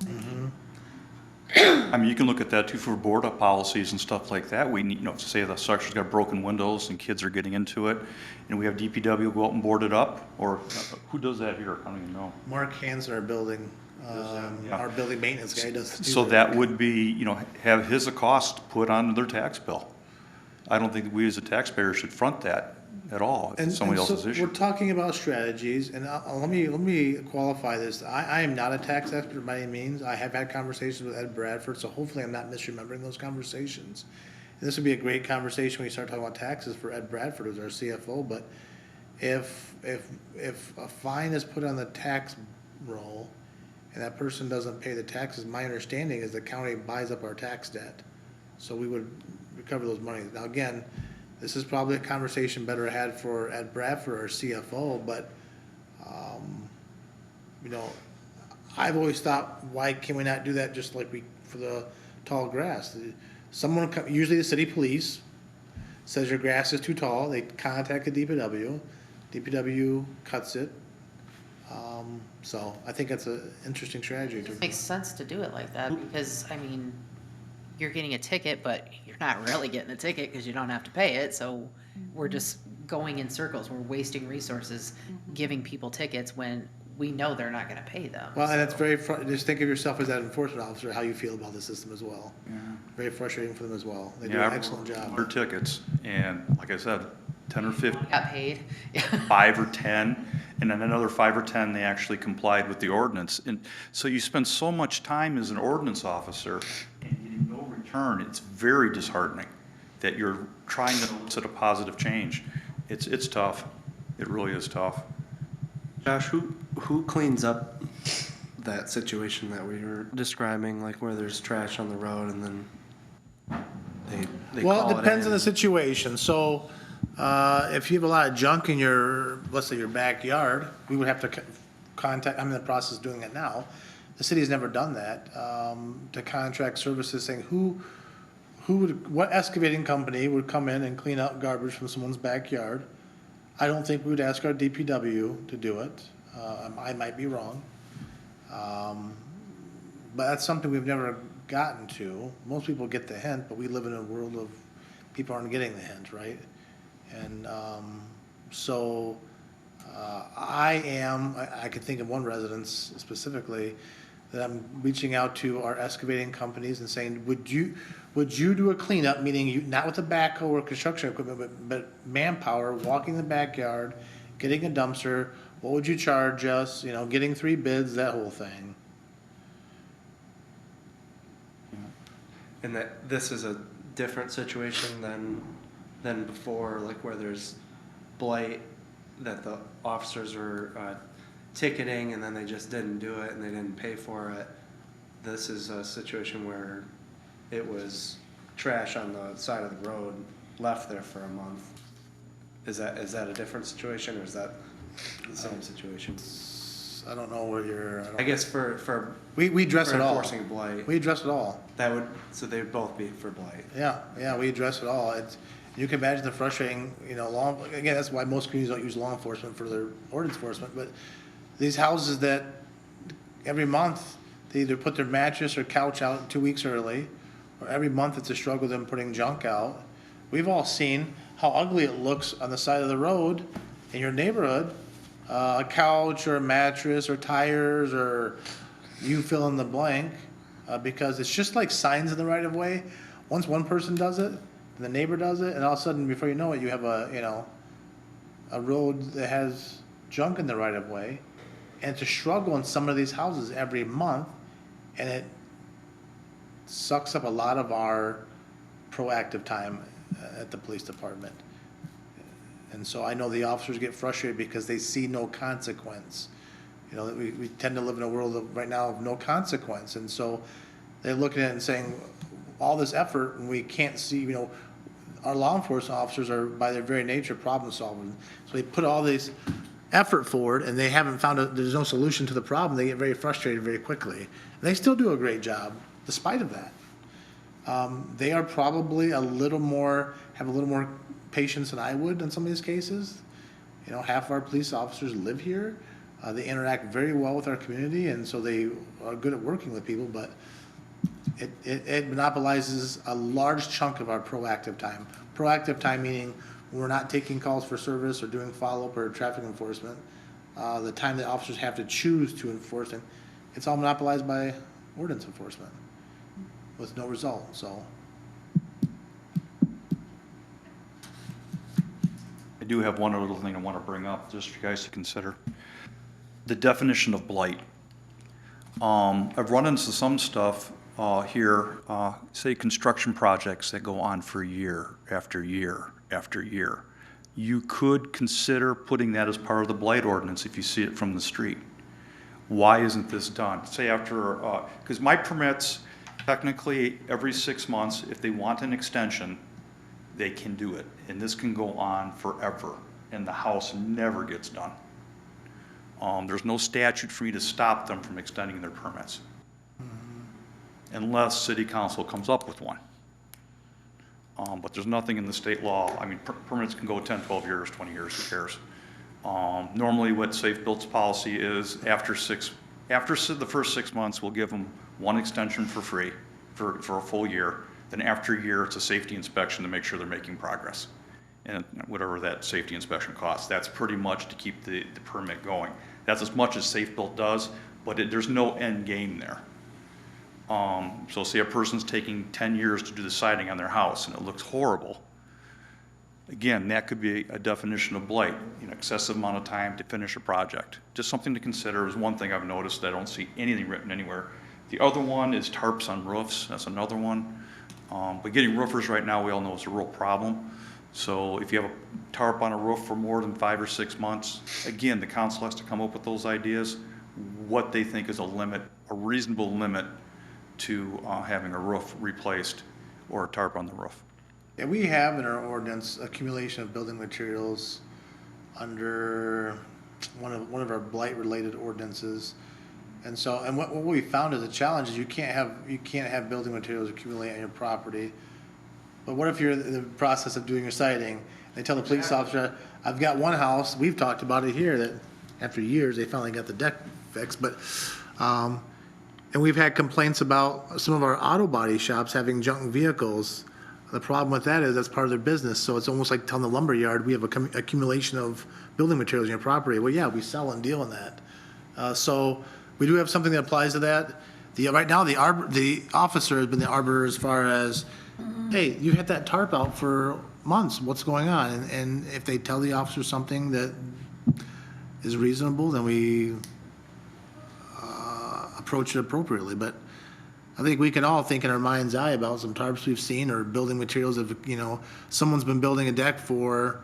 I mean, you can look at that too for board up policies and stuff like that. We need, say the structure's got broken windows and kids are getting into it, and we have DPW go out and board it up, or who does that here? I don't even know. Mark Hansen, our building, Yeah. our building maintenance guy does. So that would be, have his cost put on their tax bill. I don't think we as a taxpayer should front that at all. It's somebody else's issue. We're talking about strategies, and let me qualify this. I am not a tax expert by any means. I have had conversations with Ed Bradford, so hopefully I'm not misremembering those conversations. And this would be a great conversation when you start talking about taxes for Ed Bradford, who's our CFO, but if a fine is put on the tax roll and that person doesn't pay the taxes, my understanding is the county buys up our tax debt. So we would recover those monies. Now, again, this is probably a conversation better had for Ed Bradford, our CFO, but, I've always thought, why can we not do that just like for the tall grass? Someone, usually the city police, says your grass is too tall, they contact the DPW cuts it. So I think that's an interesting strategy. It makes sense to do it like that, because, I mean, you're getting a ticket, but you're not really getting a ticket because you don't have to pay it, so we're just going in circles, we're wasting resources giving people tickets when we know they're not gonna pay them. Well, and it's so. very, just think of yourself as that enforcement officer, how you feel about the system as well. Very frustrating for them as well. They do Yeah, an excellent job. Their tickets, and like I said, 10 or 15, Got paid. 5 or 10, and then another 5 or 10, they actually complied with the ordinance. And so you spend so much time as an ordinance officer and getting no return, it's very disheartening that you're trying to set a positive change. It's tough. It really is tough. Josh, who cleans up that situation that we were describing, like where there's trash on the road and then they Well, call it depends on in? the situation. So, if you have a lot of junk in your, let's say your backyard, we would have to contact, I'm in the process of doing it now. The city has never done that, to contract services saying what excavating company would come in and clean up garbage from someone's backyard? I don't think we would ask our DPW to do it. I might be wrong. But that's something we've never gotten to. Most people get the hint, but we live in a world of people aren't getting the hint, right? And so I could think of one residence specifically that I'm reaching out to our excavating companies and saying, would you do a cleanup, meaning you, not with a backhoe or construction equipment, but manpower, walking the backyard, getting a dumpster, what would you charge us, getting 3 bids, that whole thing. And that this is a different situation than before, like where there's blight that the officers were ticketing and then they just didn't do it and they didn't pay for it. This is a situation where it was trash on the side of the road, left there for a month. Is that a different situation, or is that the same situation? I don't know where you're, I guess for we address for it all. enforcing blight, We address it all. that would, so they'd both be for blight. Yeah, we address it all. You can imagine the frustrating, again, that's why most communities don't use law enforcement for their ordinance enforcement, but these houses that every month, they either put their mattress or couch out 2 weeks early, or every month it's a struggle them putting junk out. We've all seen how ugly it looks on the side of the road in your neighborhood, a couch or a mattress or tires or you fill in the blank, because it's just like signs in the right of way. Once one person does it, and the neighbor does it, and all of a sudden, before you know it, you have a road that has junk in the right of way. And it's a struggle in some of these houses every month, and it sucks up a lot of our proactive time at the police department. And so I know the officers get frustrated because they see no consequence. We tend to live in a world right now of no consequence, and so they're looking at it and saying, all this effort, and we can't see, our law enforcement officers are, by their very nature, problem solvers. So they put all this effort forward, and they haven't found there's no solution to the problem. They get very frustrated very quickly. And they still do a great job, despite of that. They are probably have a little more patience than I would in some of these cases. Half of our police officers live here. They interact very well with our community, and so they are good at working with people, but it monopolizes a large chunk of our proactive time. Proactive time meaning we're not taking calls for service or doing follow-up or traffic enforcement. The time that officers have to choose to enforce it, it's all monopolized by ordinance enforcement with no result, so. I do have one other thing I want to bring up, just for you guys to consider. The definition of blight. I've run into some stuff here, say construction projects that go on for year after year after year. You could consider putting that as part of the blight ordinance if you see it from the street. Why isn't this done? Say after, because my permits, technically every 6 months, if they want an extension, they can do it. And this can go on forever, and the house never gets done. There's no statute for you to stop them from extending their permits, unless city council comes up with one. But there's nothing in the state law. I mean, permits can go 10, 12 years, 20 years, who cares? Normally what Safe Built's policy is after the first 6 months, we'll give them one extension for free for a full year. Then after a year, it's a safety inspection to make sure they're making progress. And whatever that safety inspection costs, that's pretty much to keep the permit going. That's as much as Safe Built does, but there's no end game there. So say a person's taking 10 years to do the siding on their house and it looks horrible. Again, that could be a definition of blight, excessive amount of time to finish a project. Just something to consider is one thing I've noticed. I don't see anything written anywhere. The other one is tarps on roofs. That's another one. But getting roofers right now, we all know is a real problem. So if you have a tarp on a roof for more than 5 or 6 months, again, the council has to come up with those ideas, what they think is a limit, a reasonable limit to having a roof replaced or a tarp on the roof. Yeah, we have in our ordinance accumulation of building materials under one of our blight-related ordinances. And so, and what we found as a challenge is you can't have building materials accumulate on your property. But what if you're in the process of doing your siding, they tell the police officer, I've got one house, we've talked about it here, that after years, they finally got the deck fixed, but, and we've had complaints about some of our auto body shops having junk vehicles. The problem with that is that's part of their business, so it's almost like telling the lumber yard, we have a accumulation of building materials in your property. Well, yeah, we sell and deal in that. So we do have something that applies to that. Right now, the officer has been the arbiter as far as, hey, you had that tarp out for months, what's going on? And if they tell the officer something that is reasonable, then we approach it appropriately. But I think we can all think in our mind's eye about some tarps we've seen or building materials of, someone's been building a deck for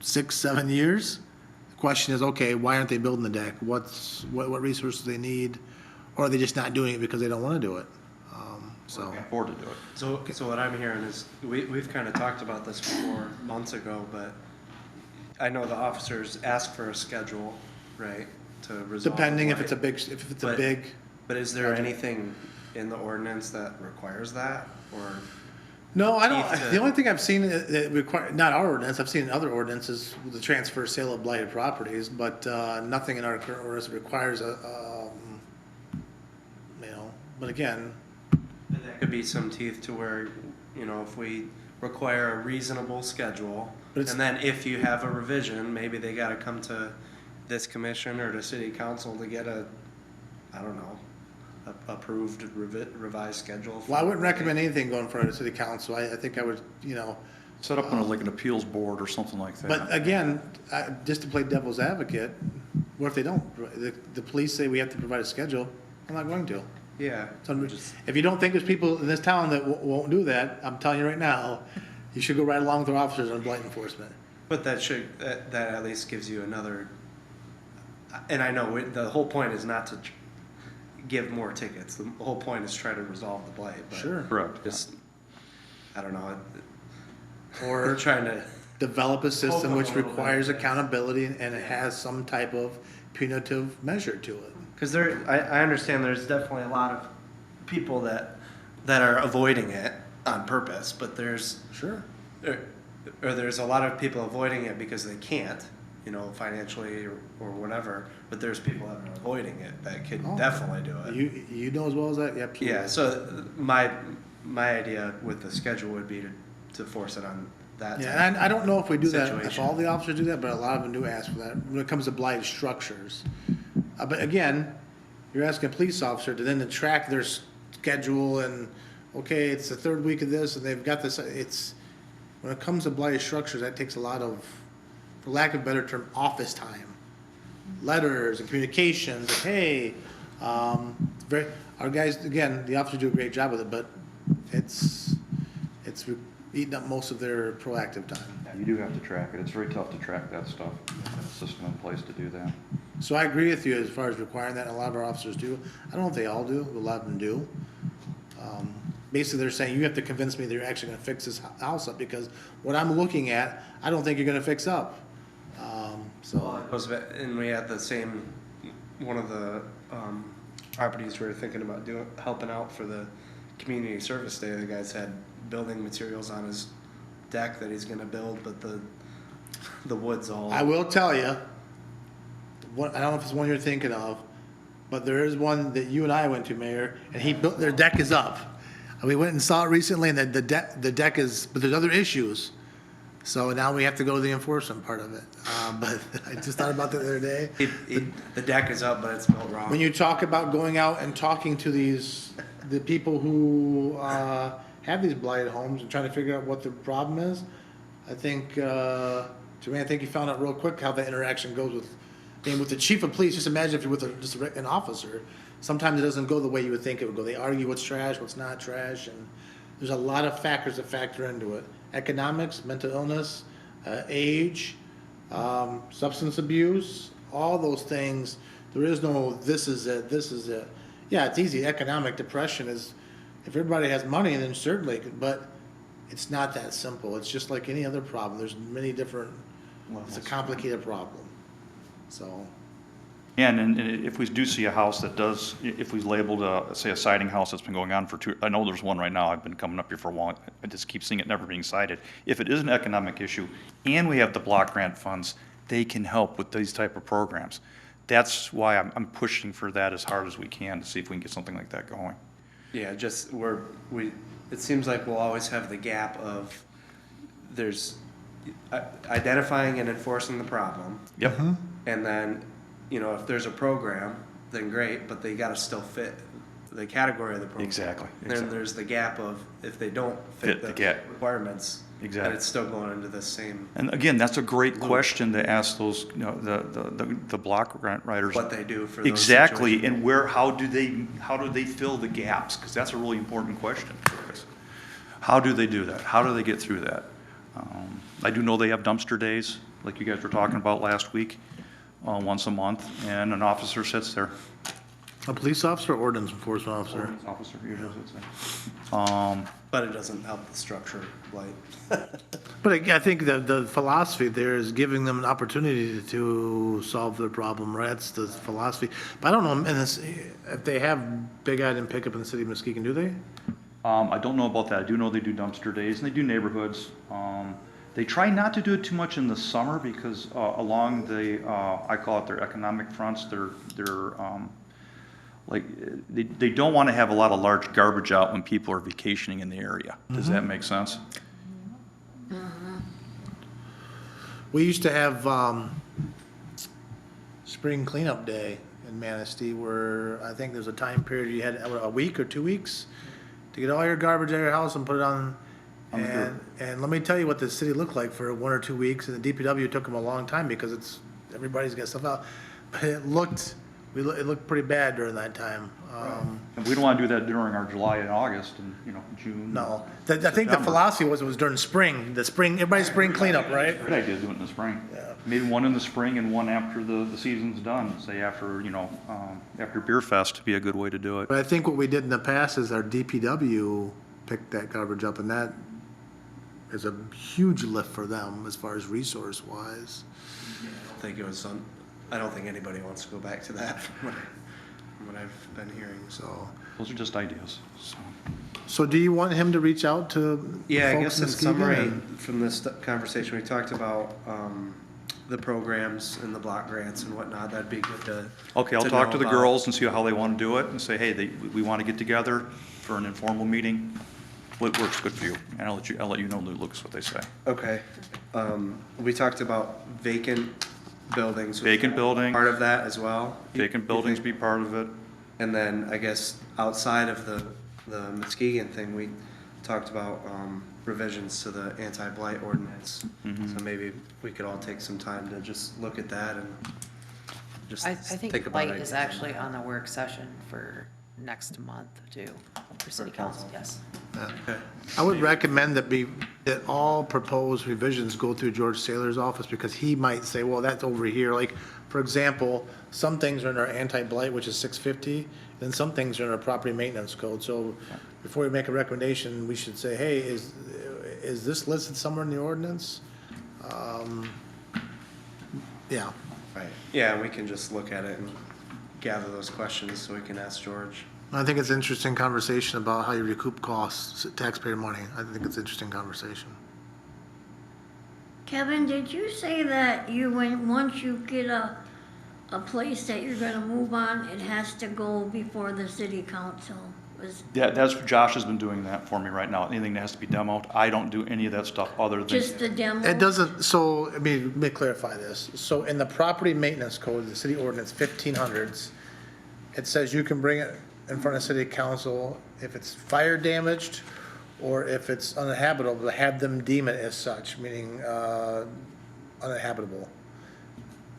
6, 7 years. The question is, okay, why aren't they building the deck? What resources they need? Or are they just not doing it because they don't want to do it? So, Afford to do it. So what I'm hearing is, we've kind of talked about this before, months ago, but I know the officers ask for a schedule, right, to resolve the depending if it's a blight. big, if it's a But- big, But is there anything in the ordinance that requires that, or? no, I don't, Keith, the only thing I've seen that require, not our ordinance, I've seen in other ordinances, the transfer sale of blighted properties, but, nothing in our current ordinance requires you know, but again, And that could be some teeth to where, you know, if we require a reasonable schedule, But it's- and then if you have a revision, maybe they gotta come to this commission or to city council to get a, I don't know, approved revised schedule. well, I wouldn't recommend anything going in front of the city council. I think I would, you know, Set up like an appeals board or something like that. but again, just to play devil's advocate, what if they don't? The police say we have to provide a schedule, I'm not going to. Yeah. So if you don't think there's people in this town that won't do that, I'm telling you right now, you should go right along with our officers on blight enforcement. But that at least gives you another, and I know the whole point is not to give more tickets. The whole point is try to resolve the blight, but. Sure. Correct. Just, I don't know, Or we're trying to, develop a system Hold which on a little bit. requires accountability and it has some type of punitive measure to it. because I understand there's definitely a lot of people that are avoiding it on purpose, but there's, Sure. or there's a lot of people avoiding it because they can't, you know, financially or whatever, but there's people that are avoiding it that could Oh. definitely do it. You know as well as that? Yep. Yeah, so my idea with the schedule would be to force it on that. Yeah, type and I don't know if we do that, if situation. all the officers do that, but a lot of them do ask for that when it comes to blighted structures. But again, you're asking a police officer to then track their schedule and, okay, it's the third week of this and they've got this, when it comes to blighted structures, that takes a lot of, for lack of a better term, office time. Letters and communications, like, hey, our guys, again, the officers do a great job with it, but it's eating up most of their proactive time. Yeah, you do have to track it. It's very tough to track that stuff. Have a system in place to do that. So I agree with you as far as requiring that, and a lot of our officers do. I don't know if they all do, but a lot of them do. Basically, they're saying, you have to convince me that you're actually gonna fix this house up, because what I'm looking at, I don't think you're gonna fix up. So, And we had the same, one of the properties we were thinking about helping out for the community service day. The guy's had building materials on his deck that he's gonna build, but the wood's all. I will tell you, I don't know if it's one you're thinking of, but there is one that you and I went to, Mayor, and he built, their deck is up. And we went and saw it recently, and the deck is, but there's other issues. So now we have to go to the enforcement part of it. But I just thought about that the other day. The deck is up, but it's built wrong. When you talk about going out and talking to the people who have these blighted homes and trying to figure out what the problem is, I think, Jermaine, I think you found out real quick how the interaction goes with the chief of police. Just imagine if you're with just an officer. Sometimes it doesn't go the way you would think it would go. They argue what's trash, what's not trash, and there's a lot of factors that factor into it. Economics, mental illness, age, substance abuse, all those things. There is no, this is it, this is it. Yeah, it's easy. Economic depression is, if everybody has money, then certainly, but it's not that simple. It's just like any other problem. There's many different, it's a complicated problem. So, And if we do see a house that does, if we labeled, say, a siding house that's been going on for I know there's one right now, I've been coming up here for a while, I just keep seeing it never being cited. If it is an economic issue, and we have the block grant funds, they can help with these type of programs. That's why I'm pushing for that as hard as we can to see if we can get something like that going. Yeah, just it seems like we'll always have the gap of there's identifying and enforcing the problem. Yep. And then, you know, if there's a program, then great, but they gotta still fit the category of the program. Exactly, Then exactly. there's the gap of, if they don't fit Fit the the gap. requirements, then Exactly. it's still going into the same, And again, that's a great question to ask those, you know, the block grant writers. what they do for those Exactly, situations. and how do they fill the gaps? Because that's a really important question for us. How do they do that? How do they get through that? I do know they have dumpster days, like you guys were talking about last week, once a month, and an officer sits there A police officer or ordinance enforcement officer? Officer, usually I would say. But it doesn't help the structure blight. But I think the philosophy there is giving them an opportunity to solve their problem, right? That's the philosophy. But I don't know, and if they have Big Item pickup in the city of Muskegon, do they? I don't know about that. I do know they do dumpster days and they do neighborhoods. They try not to do it too much in the summer because along the, I call it their economic fronts, like, they don't want to have a lot of large garbage out when people are vacationing in the area. Does that make sense? We used to have spring cleanup day in Manistee where I think there's a time period you had a week or 2 weeks to get all your garbage out of your house and put it on. And let me tell you what the city looked like for 1 or 2 weeks, and the DPW took them a long time because everybody's got stuff out. But it looked pretty bad during that time. And we don't want to do that during our July and August and, June. No, I think the September. philosophy was it was during spring, everybody's spring cleanup, right? Good idea, do it in the spring. Yeah. Maybe one in the spring and one after the season's done, say after, after Beer Fest would be a good way to do it. But I think what we did in the past is our DPW picked that garbage up, and that is a huge lift for them as far as resource wise. I don't think anybody wants to go back to that from what I've been hearing, so. Those are just ideas, so. So do you want him to reach out to Yeah, I folks guess in Muskegon, summary, and- from this conversation, we talked about the programs and the block grants and whatnot. That'd be good to. Okay, I'll to talk know to the about. girls and see how they want to do it and say, hey, we want to get together for an informal meeting. What works good for you? And I'll let you know, Lucas, what they say. Okay. We talked about vacant buildings. Vacant building. Part of that as well. Vacant buildings be part of it. And then I guess outside of the Muskegon thing, we talked about revisions to the anti-blight ordinance. Mm-hmm. So maybe we could all take some time to just look at that and just I think think about blight it. is actually on the work session for next month too, for city council, yes. Okay. I would recommend that all proposed revisions go through George Saylor's office, because he might say, well, that's over here. Like, for example, some things are in our anti-blight, which is 650, and some things are in our property maintenance code. So before we make a recommendation, we should say, hey, is this listed somewhere in the ordinance? Yeah. Right. Yeah, we can just look at it and gather those questions so we can ask George. I think it's an interesting conversation about how you recoup costs, taxpayer money. I think it's an interesting conversation. Kevin, did you say that once you get a place that you're gonna move on, it has to go before the city council? Yeah, Josh has been doing that for me right now. Anything that has to be demoed, I don't do any of that stuff other than. Just the demo? It doesn't, so, let me clarify this. So in the property maintenance code, the city ordinance 1500s, it says you can bring it in front of city council if it's fire damaged or if it's uninhabitable, have them deem it as such, meaning uninhabitable.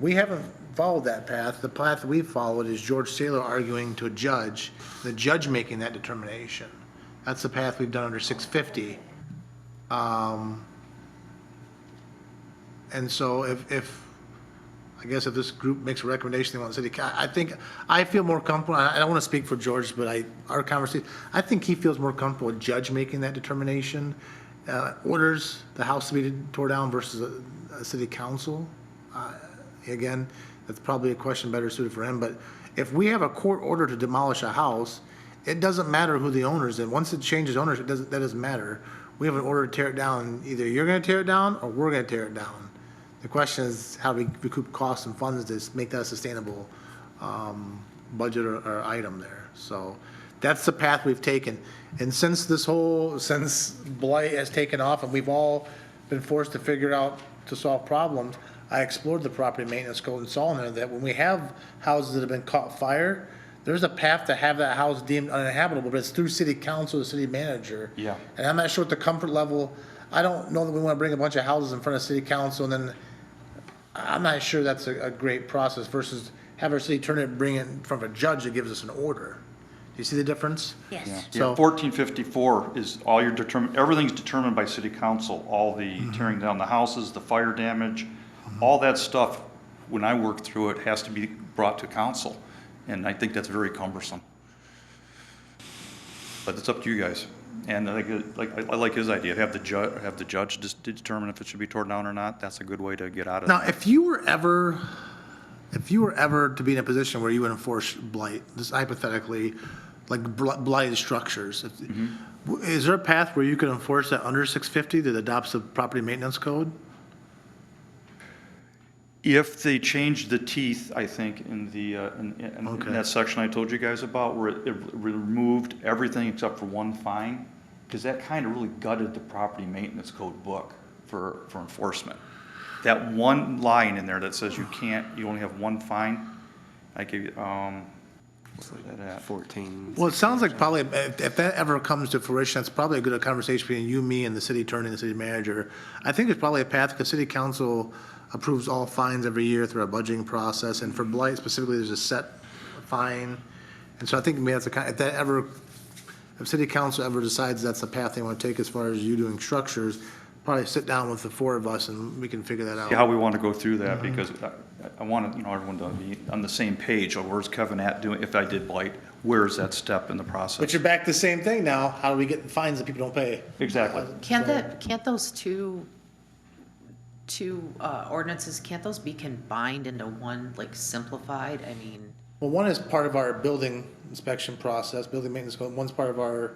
We haven't followed that path. The path we've followed is George Saylor arguing to a judge, the judge making that determination. That's the path we've done under 650. And so I guess if this group makes a recommendation they want the city, I feel more comfortable, I don't want to speak for George, but our conversation, I think he feels more comfortable with judge making that determination, orders the house to be tore down versus a city council. Again, that's probably a question better suited for him, but if we have a court order to demolish a house, it doesn't matter who the owner is. And once it changes ownership, that doesn't matter. We have an order to tear it down. Either you're going to tear it down or we're going to tear it down. The question is how we recoup costs and funds to make that a sustainable budget or item there. So that's the path we've taken. And since blight has taken off and we've all been forced to figure out to solve problems, I explored the property maintenance code and saw in there that when we have houses that have been caught fire, there's a path to have that house deemed uninhabitable, but it's through city council, the city manager. Yeah. And I'm not sure what the comfort level, I don't know that we want to bring a bunch of houses in front of city council, and then I'm not sure that's a great process versus have our city turn it, bring it in front of a judge that gives us an order. Do you see the difference? Yes. Yeah, 1454 is everything's determined by city council, all the tearing down the houses, the fire damage, all that stuff, when I work through it, has to be brought to council. And I think that's very cumbersome. But it's up to you guys. And I like his idea, have the judge just determine if it should be torn down or not. That's a good way to get out of Now, it. if you were ever to be in a position where you would enforce blight, just hypothetically, like blighted structures, is there a path where you could enforce that under 650 that adopts the property maintenance code? If they change the teeth, I think, in Okay. that section I told you guys about, where it removed everything except for one fine, because that kind of really gutted the property maintenance code book for enforcement. That one line in there that says you only have one fine, I give you, what's that at? 14. Well, it sounds like probably, if that ever comes to fruition, it's probably a good conversation between you, me, and the city attorney and the city manager. I think it's probably a path, because city council approves all fines every year through our budgeting process, and for blight specifically, there's a set fine. And so I think maybe that's if city council ever decides that's the path they want to take as far as you doing structures, probably sit down with the four of us and we can figure that out. How we want to go through that, because I want everyone to be on the same page. Where's Kevin at doing, if I did blight, where's that step in the process? But you're back to the same thing now. How do we get fines that people don't pay? Exactly. Can't those two ordinances, can't those be combined into one, like simplified? I mean, Well, one is part of our building inspection process, building maintenance code, one's part of our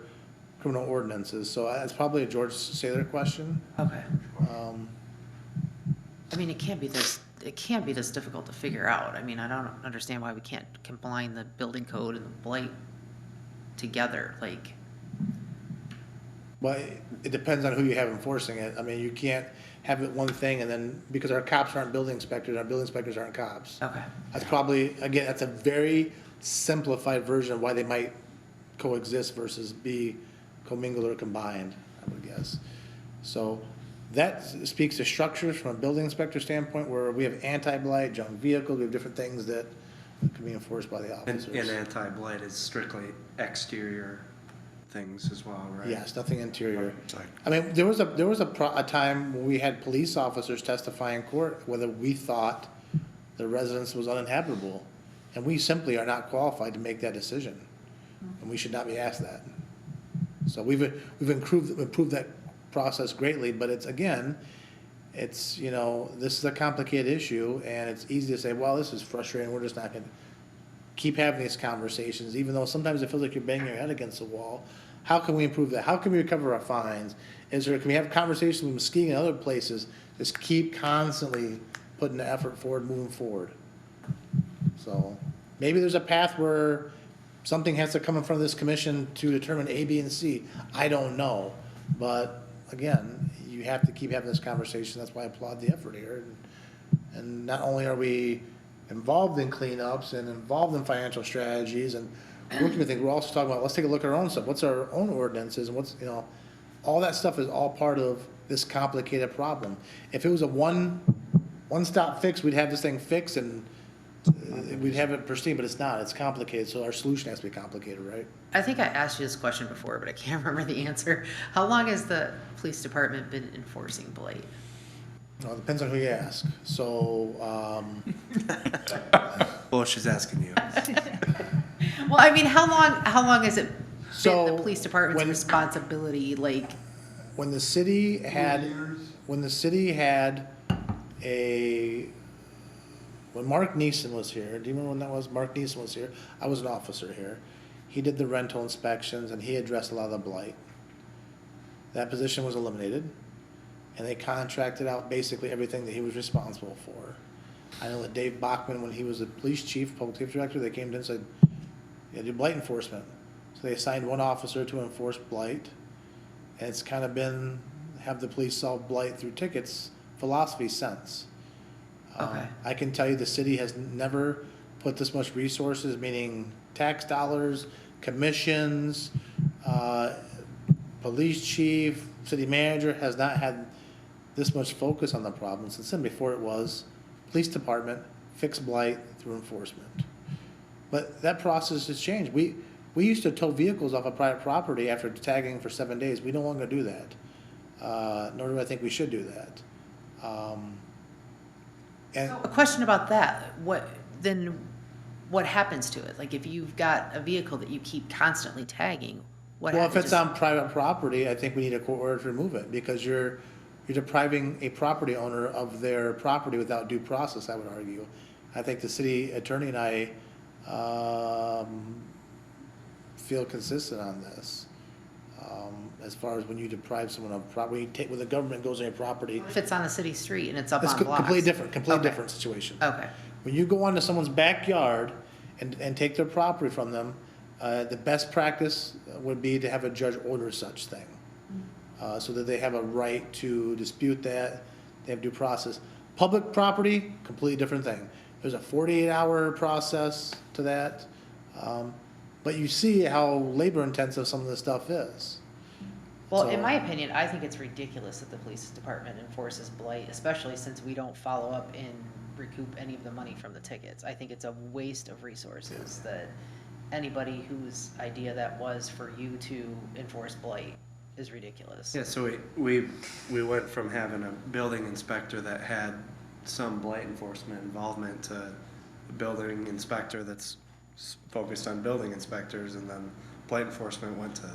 criminal ordinances, so that's probably a George Saylor question. okay. I mean, it can't be this difficult to figure out. I mean, I don't understand why we can't combine the building code and the blight together, like. But it depends on who you have enforcing it. I mean, you can't have it one thing and then, because our cops aren't building inspectors, our building inspectors aren't cops. Okay. That's probably, again, that's a very simplified version of why they might coexist versus be commingled or combined, I would guess. So that speaks to structures from a building inspector standpoint, where we have anti-blight, junk vehicles, we have different things that can be enforced by the And officers. anti-blight is strictly exterior things as well, right? Yes, nothing interior. Sorry. I mean, there was a time when we had police officers testify in court whether we thought the residence was uninhabitable. And we simply are not qualified to make that decision. And we should not be asked that. So we've improved that process greatly, but it's, again, this is a complicated issue, and it's easy to say, well, this is frustrating, we're just not gonna keep having these conversations, even though sometimes it feels like you're banging your head against the wall. How can we improve that? How can we recover our fines? Can we have conversations with Muskegon and other places? Just keep constantly putting the effort forward, moving forward. So maybe there's a path where something has to come in front of this commission to determine A, B, and C. I don't know. But again, you have to keep having this conversation. That's why I applaud the effort here. And not only are we involved in cleanups and involved in financial strategies and working with things, we're also talking about, let's take a look at our own stuff. What's our own ordinances and all that stuff is all part of this complicated problem. If it was a one-stop fix, we'd have this thing fixed and we'd have it pristine, but it's not. It's complicated, so our solution has to be complicated, right? I think I asked you this question before, but I can't remember the answer. How long has the police department been enforcing blight? Well, it depends on who you ask. So, Well, she's asking you. Well, I mean, how long has it been So, the police department's when- responsibility? Like, when the city had when Mark Neeson was here, do you remember when that was? Mark Neeson was here. I was an officer here. He did the rental inspections and he addressed a lot of the blight. That position was eliminated and they contracted out basically everything that he was responsible for. I know that Dave Bachman, when he was the police chief, public safety director, they came to him and said, yeah, do blight enforcement. So they assigned one officer to enforce blight. And it's kind of been, have the police solve blight through tickets philosophy since. Okay. I can tell you the city has never put this much resources, meaning tax dollars, commissions, police chief, city manager has not had this much focus on the problem since then. Before it was police department, fix blight through enforcement. But that process has changed. We used to tow vehicles off of private property after tagging for 7 days. We no longer do that. Nor do I think we should do that. And a question about that. What then? what happens to it? Like, if you've got a vehicle that you keep constantly tagging, what Well, if happens? it's on private property, I think we need a court order to remove it, because you're depriving a property owner of their property without due process, I would argue. I think the city attorney and I, feel consistent on this. As far as when you deprive someone of property, when the government goes on your property, If it's on a city street and it's up it's on blocks? completely Okay. different situation. Okay, When you go onto someone's backyard and take their property from them, the best practice would be to have a judge order such thing. So that they have a right to dispute that, they have due process. Public property, completely different thing. There's a 48-hour process to that. But you see how labor intensive some of this stuff is. well, So- in my opinion, I think it's ridiculous that the police department enforces blight, especially since we don't follow up and recoup any of the money from the tickets. I think it's a waste of resources that anybody whose idea that was for you to enforce blight is ridiculous. Yeah, so we went from having a building inspector that had some blight enforcement involvement to a building inspector that's focused on building inspectors, and then blight enforcement went to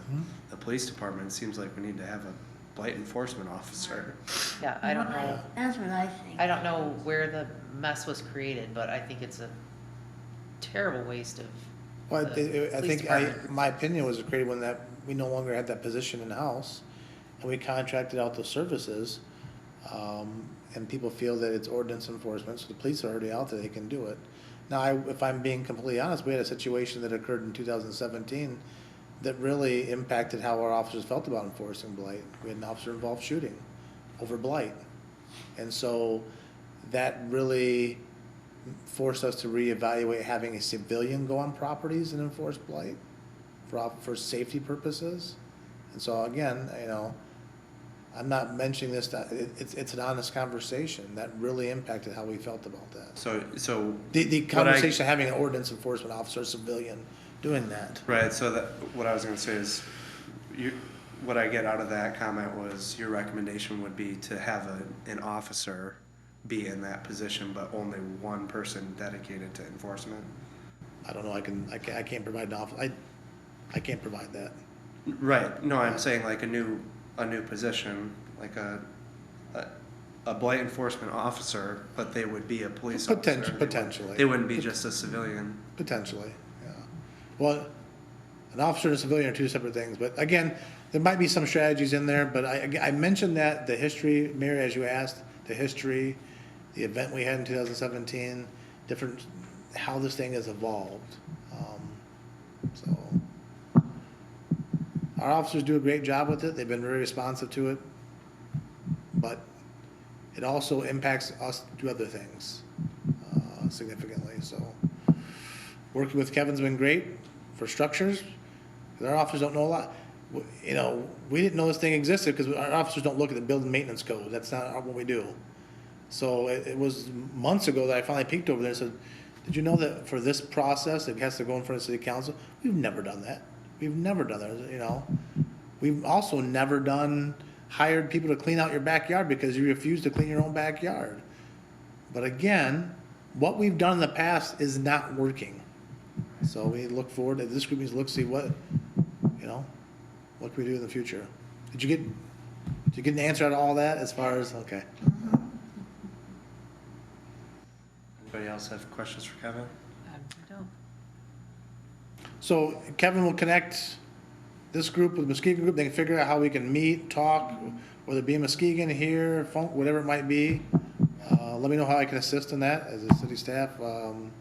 the police department. It seems like we need to have a blight enforcement officer. Yeah, I don't know. That's what I think. I don't know where the mess was created, but I think it's a terrible waste of Well, the I police think, department. my opinion was created when we no longer had that position in-house, and we contracted out the services, and people feel that it's ordinance enforcement, so the police are already out there, they can do it. Now, if I'm being completely honest, we had a situation that occurred in 2017 that really impacted how our officers felt about enforcing blight. We had an officer-involved shooting over blight. And so that really forced us to reevaluate having a civilian go on properties and enforce blight for safety purposes. And so again, I'm not mentioning this, it's an honest conversation that really impacted how we felt about that. So The what I- conversation of having an ordinance enforcement officer, a civilian, doing that. Right, so that, what I was gonna say is, what I get out of that comment was your recommendation would be to have an officer be in that position, but only one person dedicated to enforcement? I don't know, I can't provide an office, I can't provide that. Right, no, I'm saying like a new position, like a blight enforcement officer, but they would be a police officer. Potentially. They wouldn't be just a civilian. Potentially, yeah. Well, an officer and a civilian are two separate things, but again, there might be some strategies in there, but I mentioned that, the history, Mary, as you asked, the history, the event we had in 2017, how this thing has evolved. So, our officers do a great job with it, they've been very responsive to it, but it also impacts us to do other things significantly, so. Working with Kevin's been great for structures, because our officers don't know a lot. We didn't know this thing existed because our officers don't look at the building maintenance code, that's not what we do. So it was months ago that I finally peeked over there and said, did you know that for this process, it has to go in front of city council? We've never done that. We've never done that, We've also never hired people to clean out your backyard because you refuse to clean your own backyard. But again, what we've done in the past is not working. So we look forward, this group needs to see what can we do in the future? Did you get an answer out of all that as far as, okay. Anybody else have questions for Kevin? I don't. So Kevin will connect this group with the Muskegon group, they can figure out how we can meet, talk, whether it be in Muskegon, here, phone, whatever it might be. Let me know how I can assist in that as a city staff. And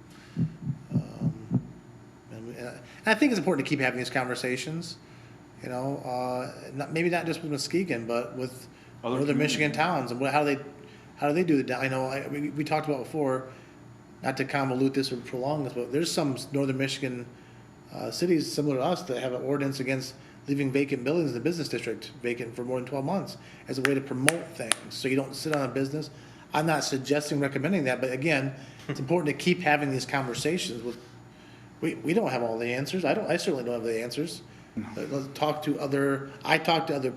I think it's important to keep having these conversations, maybe not just with Muskegon, but with Other other Michigan communities. towns, and how do they do it? I know, we talked about before, not to convolute this or prolong this, but there's some northern Michigan cities similar to us that have an ordinance against leaving vacant buildings in the business district vacant for more than 12 months as a way to promote things, so you don't sit on a business. I'm not recommending that, but again, it's important to keep having these conversations with, we don't have all the answers, I certainly don't have the answers. Let's talk to other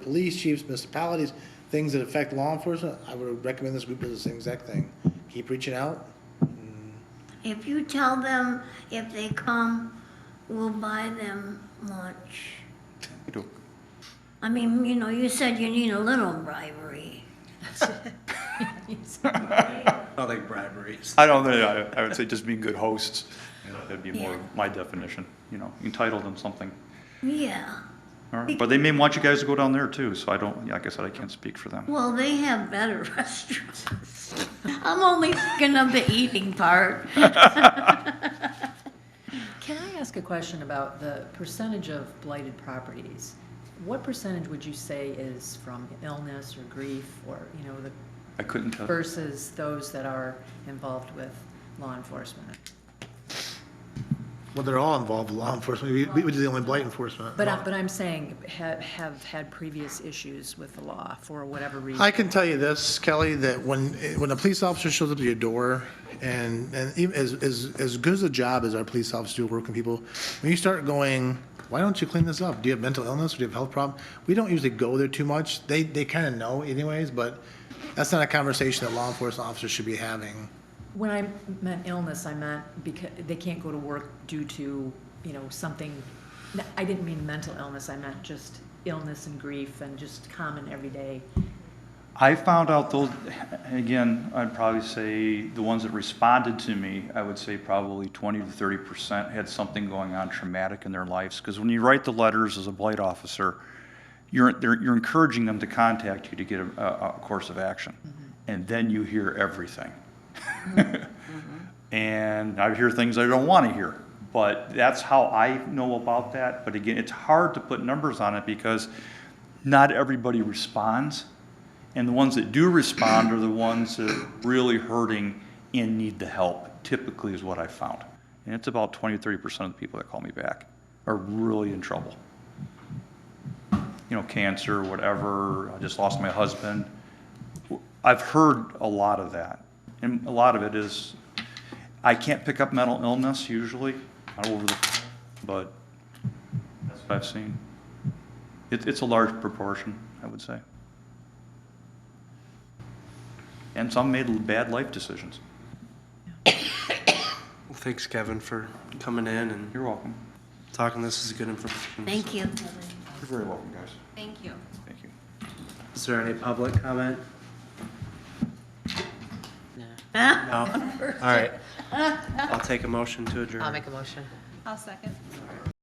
police chiefs, municipalities, things that affect law enforcement. I would recommend this group do the same exact thing. Keep reaching out. if you tell them if they come, we'll buy them lunch. I mean, you know, you said you need a little bribery. Nothing briberies. I don't think, I would say just being good hosts. That'd be more Yeah. my definition, you know, entitle them something. Yeah. All right, but they may want you guys to go down there too, so I don't, like I said, I can't speak for them. Well, they have better restaurants. I'm only thinking of the eating part. Can I ask a question about the percentage of blighted properties? What percentage would you say is from illness or grief or, you know, I couldn't tell. versus those that are involved with law enforcement? Well, they're all involved with law enforcement. We do the only blight enforcement. But I'm saying have had previous issues with the law for whatever reason. I can tell you this, Kelly, that when a police officer shows up to your door, and even as good as a job as our police officers do working people, when you start going, why don't you clean this up? Do you have mental illness? Or do you have a health problem? We don't usually go there too much. They kind of know anyways, but that's not a conversation that law enforcement officers should be having. When I meant illness, I meant because they can't go to work due to, you know, something, I didn't mean mental illness, I meant just illness and grief and just common everyday. I found out those, again, I'd probably say the ones that responded to me, I would say probably 20 to 30% had something going on traumatic in their lives. Because when you write the letters as a blight officer, you're encouraging them to contact you to get a course of action. And then you hear everything. And I hear things I don't want to hear. But that's how I know about that. But again, it's hard to put numbers on it because not everybody responds. And the ones that do respond are the ones that are really hurting and need the help, typically is what I found. And it's about 20 to 30% of the people that call me back are really in trouble. You know, cancer, whatever, I just lost my husband. I've heard a lot of that. And a lot of it is, I can't pick up mental illness usually, not over the, but that's what I've seen. It's a large proportion, I would say. And some made bad life decisions. Well, thanks, Kevin, for coming in and You're welcome. talking. This is good information. Thank you. You're very welcome, guys. Thank you. Thank you. Is there any public comment? No? All right. I'll take a motion to adjourn. I'll make a motion. I'll second.